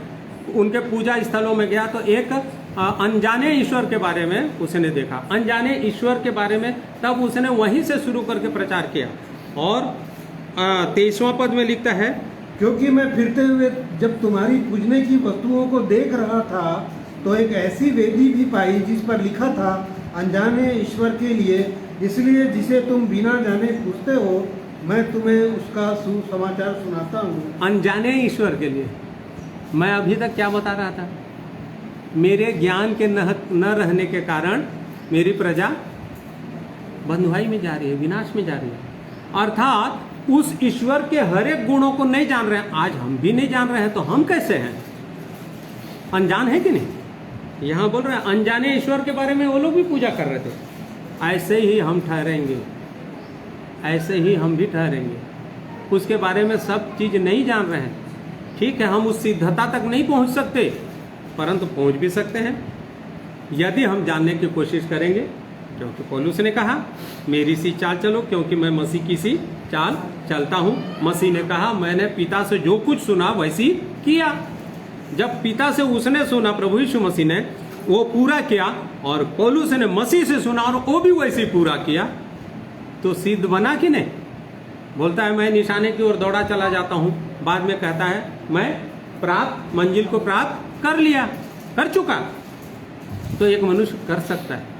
उनके पूजा स्थलों में गया तो एक अनजाने ईश्वर के बारे में उसने देखा, अनजाने ईश्वर के बारे में। तब उसने वहीं से शुरू करके प्रचार किया। और 23वां पद में लिखता है, क्योंकि मैं फिरते हुए जब तुम्हारी पूजने की वस्तुओं को देख रहा था तो एक ऐसी वेदी भी पाई जिस पर लिखा था अनजाने ईश्वर के लिए, इसलिए जिसे तुम बिना जाने पूछते हो मैं तुम्हें उसका सुसमाचार सुनाता हूँ। अनजाने ईश्वर के लिए मैं अभी तक क्या बता रहा था? मेरे ज्ञान के न रहने के कारण मेरी प्रजा बंधुआई में जा रही है, विनाश में जा रही है। अर्थात उस ईश्वर के हर एक गुणों को नहीं जान रहे हैं। आज हम भी नहीं जान रहे हैं तो हम कैसे हैं? अनजान है कि नहीं? यहाँ बोल रहे हैं अनजाने ईश्वर के बारे में वो लोग भी पूजा कर रहे थे। ऐसे ही हम ठहरेंगे, ऐसे ही हम भी ठहरेंगे। उसके बारे में सब चीज़ नहीं जान रहे हैं, ठीक है, हम उस सिद्धता तक नहीं पहुंच सकते, परंतु पहुंच भी सकते हैं यदि हम जानने की कोशिश करेंगे। क्योंकि पौलुस ने कहा मेरी सी चाल चलो, क्योंकि मैं मसीह की सी चाल चलता हूँ। मसीह ने कहा मैंने पिता से जो कुछ सुना वैसी किया। जब पिता से उसने सुना, प्रभु यीशु मसीह ने, वो पूरा किया, और पौलुस ने मसीह से सुना और वो भी वैसे ही पूरा किया, तो सिद्ध बना कि नहीं? बोलता है मैं निशाने की ओर दौड़ा चला जाता हूँ, बाद में कहता है मैं मंजिल को प्राप्त कर लिया, कर चुका। तो एक मनुष्य कर सकता है।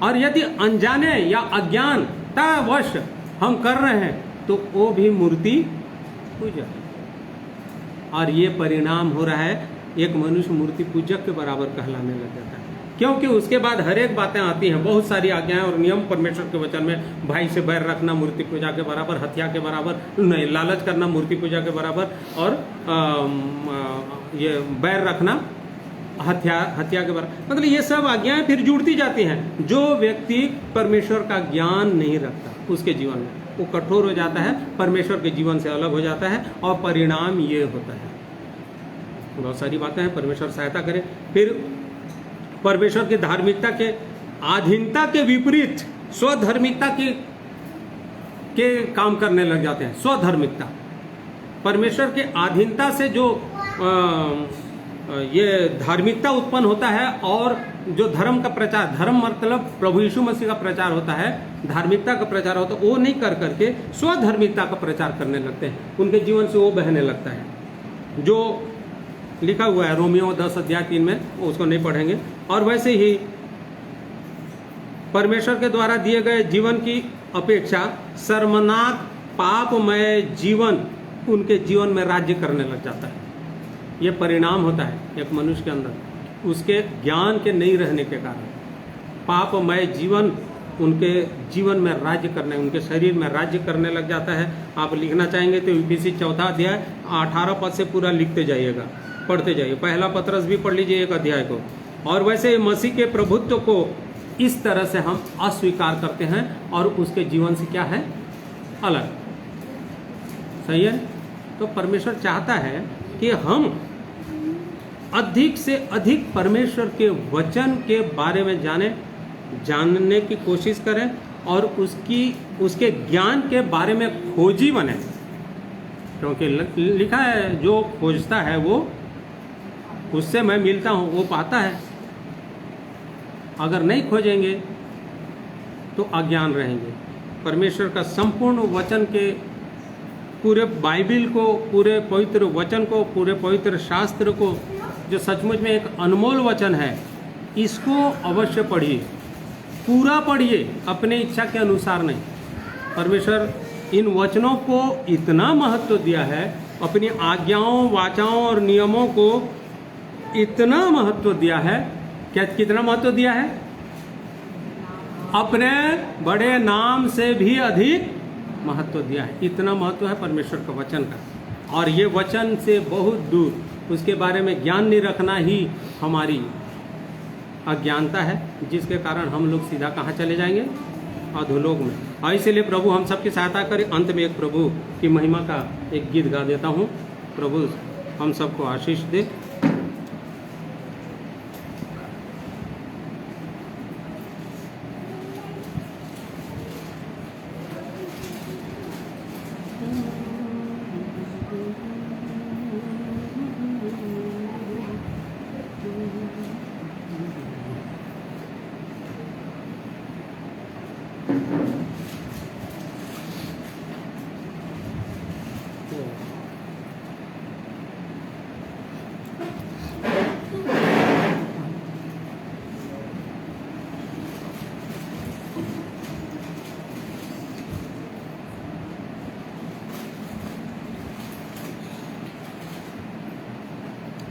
और यदि अनजाने या अज्ञानतावश हम कर रहे हैं तो वो भी मूर्ति पूजा, और ये परिणाम हो रहा है, एक मनुष्य मूर्ति पूजक के बराबर कहलाने लग जाता है। क्योंकि उसके बाद हर एक बातें आती हैं, बहुत सारी आज्ञाएं और नियम परमेश्वर के वचन में। भाई से बैर रखना मूर्ति पूजा के बराबर, हत्या के बराबर नहीं, लालच करना मूर्ति पूजा के बराबर, और ये बैर रखना हत्या के बराबर। मतलब ये सब आज्ञाएं फिर जुड़ती जाती हैं। जो व्यक्ति परमेश्वर का ज्ञान नहीं रखता उसके जीवन में वो कठोर हो जाता है, परमेश्वर के जीवन से अलग हो जाता है, और परिणाम ये होता है। बहुत सारी बातें हैं, परमेश्वर सहायता करे। फिर परमेश्वर की धार्मिकता के अधीनता के विपरीत स्वधर्मिकता के काम करने लग जाते हैं। स्वधर्मिकता, परमेश्वर के अधीनता से जो ये धार्मिकता उत्पन्न होता है, और जो धर्म का प्रचार, धर्म मतलब प्रभु यीशु मसीह का प्रचार होता है, धार्मिकता का प्रचार होता है, वो नहीं कर करके स्वधर्मिकता का प्रचार करने लगते हैं। उनके जीवन से वो बहने लगता है, जो लिखा हुआ है रोमियो 10:3 में, उसको नहीं पढ़ेंगे। और वैसे ही परमेश्वर के द्वारा दिए गए जीवन की अपेक्षा शर्मनाक पापमय जीवन उनके जीवन में राज्य करने लग जाता है। ये परिणाम होता है एक मनुष्य के अंदर, उसके ज्ञान के नहीं रहने के कारण पापमय जीवन उनके जीवन में राज्य करने, उनके शरीर में राज्य करने लग जाता है। आप लिखना चाहेंगे तो इफिसी 4 अध्याय 18 पद से पूरा लिखते जाइएगा, पढ़ते जाइए। पहला पत्रस भी पढ़ लीजिए एक अध्याय को। और वैसे मसीह के प्रभुत्व को इस तरह से हम अस्वीकार करते हैं और उसके जीवन से क्या है, अलग। सही है? तो परमेश्वर चाहता है कि हम अधिक से अधिक परमेश्वर के वचन के बारे में जानने की कोशिश करें, और उसके ज्ञान के बारे में खोजी बने। क्योंकि लिखा है जो खोजता है वो, उससे मैं मिलता हूँ, वो पाता है। अगर नहीं खोजेंगे तो अज्ञान रहेंगे। परमेश्वर का संपूर्ण वचन के, पूरे बाइबिल को, पूरे पवित्र वचन को, पूरे पवित्र शास्त्र को, जो सचमुच में एक अनमोल वचन है, इसको अवश्य पढ़िए, पूरा पढ़िए, अपने इच्छा के अनुसार नहीं। परमेश्वर इन वचनों को इतना महत्व दिया है, अपनी आज्ञाओं, वाचाओं और नियमों को इतना महत्व दिया है। क्या कितना महत्व दिया है? अपने बड़े नाम से भी अधिक महत्व दिया है। इतना महत्व है परमेश्वर का वचन का। और ये वचन से बहुत दूर उसके बारे में ज्ञान नहीं रखना ही हमारी अज्ञानता है, जिसके कारण हम लोग सीधा कहाँ चले जाएंगे, अधोलोक में। और इसलिए प्रभु हम सबकी सहायता करें। अंत में एक प्रभु की महिमा का एक गीत गा देता हूँ। प्रभु हम सबको आशीष दे।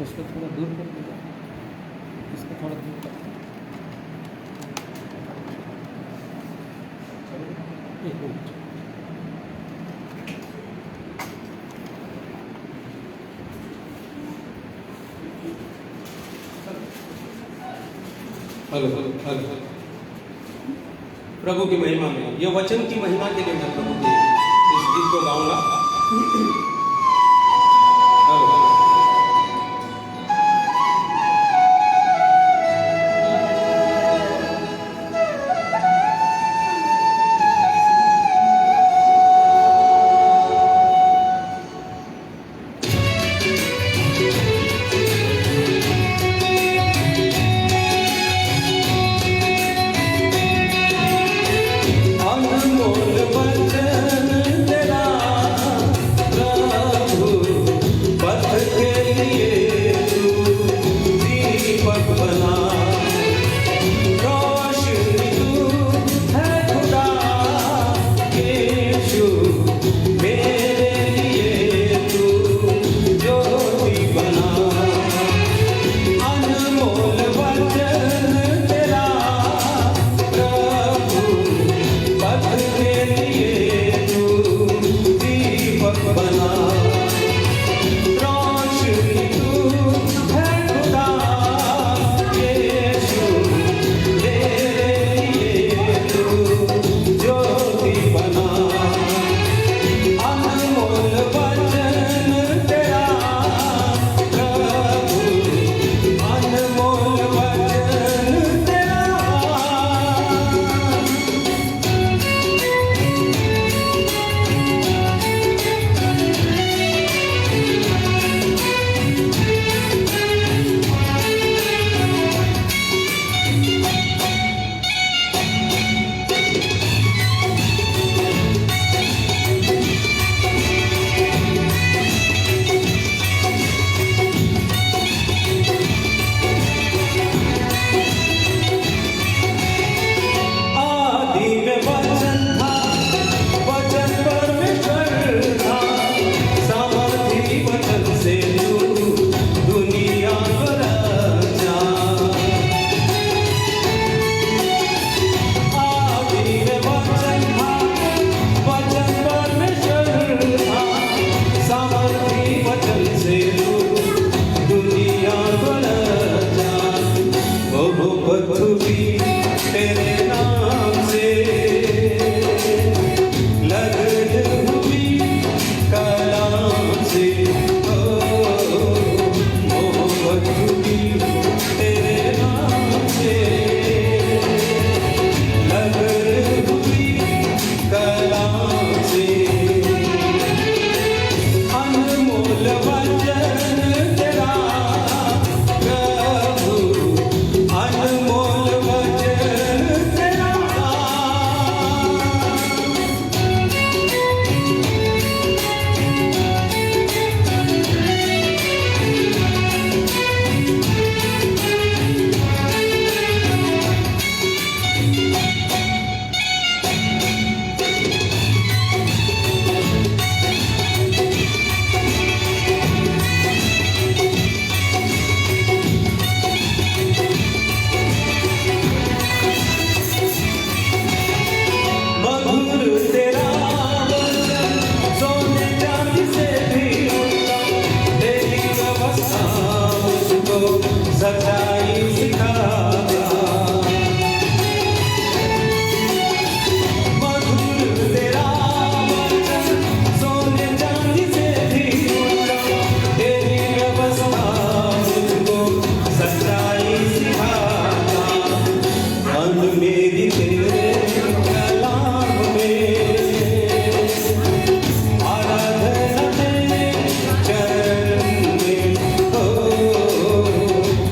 इसको थोड़ा दूर कर दीजिए, इसको थोड़ा दूर कर एक मिनट। Hello hello. प्रभु की महिमा में, ये वचन की महिमा के लिए मैं प्रभु के इस गीत को गाऊंगा। हेलो।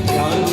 जान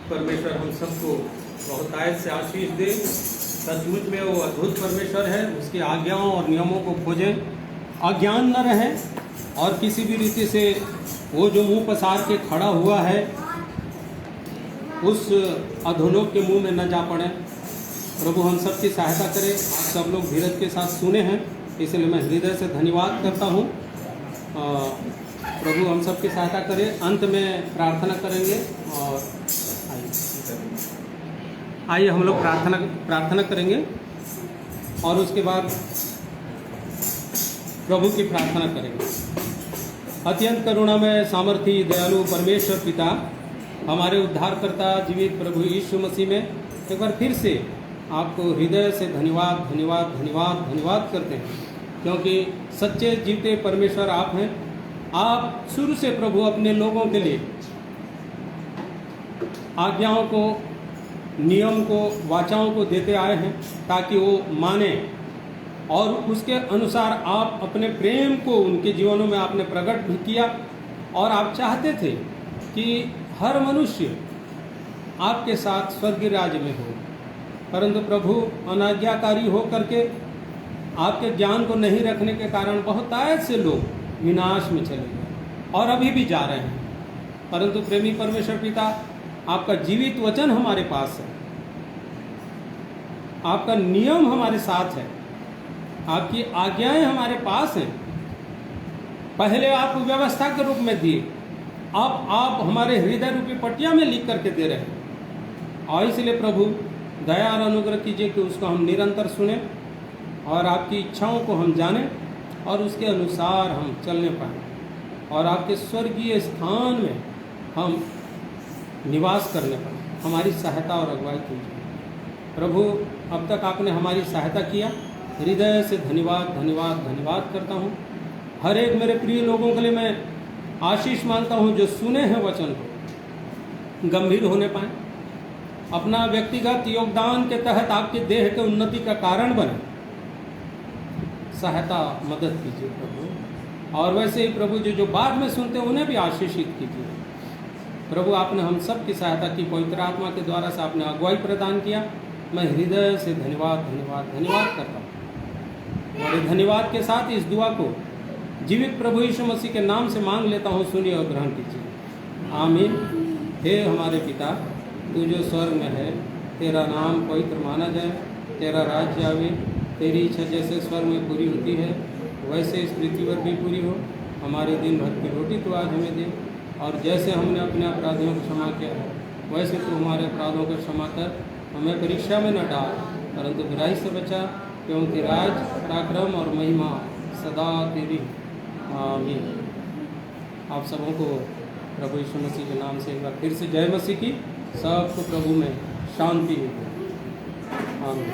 परमेश्वर हम सबको बहुत आयत से आशीष दे। सचमुच में वो अद्भुत परमेश्वर है। उसकी आज्ञाओं और नियमों को खोजें, अज्ञान न रहें और किसी भी रीति से वो जो मुंह पसार के खड़ा हुआ है उस अधोलोक के मुंह में न जा पड़े। प्रभु हम सब की सहायता करें। आप सब लोग धीरज के साथ सुने हैं, इसलिए मैं हृदय से धन्यवाद करता हूँ। प्रभु हम सब की सहायता करें। अंत में प्रार्थना करेंगे और आइए हम लोग प्रार्थना करेंगे और उसके बाद प्रभु की प्रार्थना करेंगे। अत्यंत करुणामय, सामर्थी, दयालु परमेश्वर पिता, हमारे उद्धारकर्ता जीवित प्रभु यीशु मसीह में एक बार फिर से आपको हृदय से धन्यवाद धन्यवाद धन्यवाद धन्यवाद करते हैं, क्योंकि सच्चे जीवते परमेश्वर आप हैं। आप शुरू से प्रभु अपने लोगों के लिए आज्ञाओं को, नियम को, वाचाओं को देते आए हैं ताकि वो माने और उसके अनुसार आप अपने प्रेम को उनके जीवनों में आपने प्रकट भी किया। और आप चाहते थे कि हर मनुष्य आपके साथ स्वर्गीय राज्य में हो, परंतु प्रभु अनाज्ञाकारी हो करके आपके ज्ञान को नहीं रखने के कारण बहुत आयत से लोग विनाश में चले गए और अभी भी जा रहे हैं। परंतु प्रेमी परमेश्वर पिता, आपका जीवित वचन हमारे पास है, आपका नियम हमारे साथ है, आपकी आज्ञाएं हमारे पास हैं। पहले आप व्यवस्था के रूप में दिए, अब आप हमारे हृदय रूपी पटिया में लिख करके दे रहे हैं। और इसलिए प्रभु दया और अनुग्रह कीजिए कि उसको हम निरंतर सुने और आपकी इच्छाओं को हम जानें और उसके अनुसार हम चलने पाएँ और आपके स्वर्गीय स्थान में हम निवास करने पाएँ। हमारी सहायता और अगुवाई कीजिए प्रभु। अब तक आपने हमारी सहायता किया, हृदय से धन्यवाद धन्यवाद धन्यवाद करता हूँ। हर एक मेरे प्रिय लोगों के लिए मैं आशीष मांगता हूँ जो सुने हैं वचन को गंभीर होने पाएँ, अपना व्यक्तिगत योगदान के तहत आपके देह के उन्नति का कारण बने। सहायता मदद कीजिए प्रभु। और वैसे ही प्रभु जो बाद में सुनते हैं उन्हें भी आशीषित कीजिए प्रभु। आपने हम सब की सहायता की, पवित्र आत्मा के द्वारा से आपने अगुवाई प्रदान किया। मैं हृदय से धन्यवाद धन्यवाद धन्यवाद करता हूँ और धन्यवाद के साथ इस दुआ को जीवित प्रभु यीशु मसीह के नाम से मांग लेता हूँ। सुनिए और ग्रहण कीजिए। आमीन। हे हमारे पिता, तू जो स्वर्ग में है, तेरा नाम पवित्र माना जाए, तेरा राज्य आवे, तेरी इच्छा जैसे स्वर्ग में पूरी होती है वैसे इस पृथ्वी पर भी पूरी हो। हमारे दिन भर की रोटी तो आज हमें दे, और जैसे हमने अपने अपराधियों को क्षमा किया है वैसे तू हमारे अपराधों को क्षमा कर। हमें परीक्षा में न डाल, परंतु बुराई से बचा, क्योंकि राज, पराक्रम और महिमा सदा तेरी। आमीन। आप सबों को प्रभु यीशु मसीह के नाम से एक बार फिर से जय मसीह की। सबको प्रभु में शांति हो। आमीन।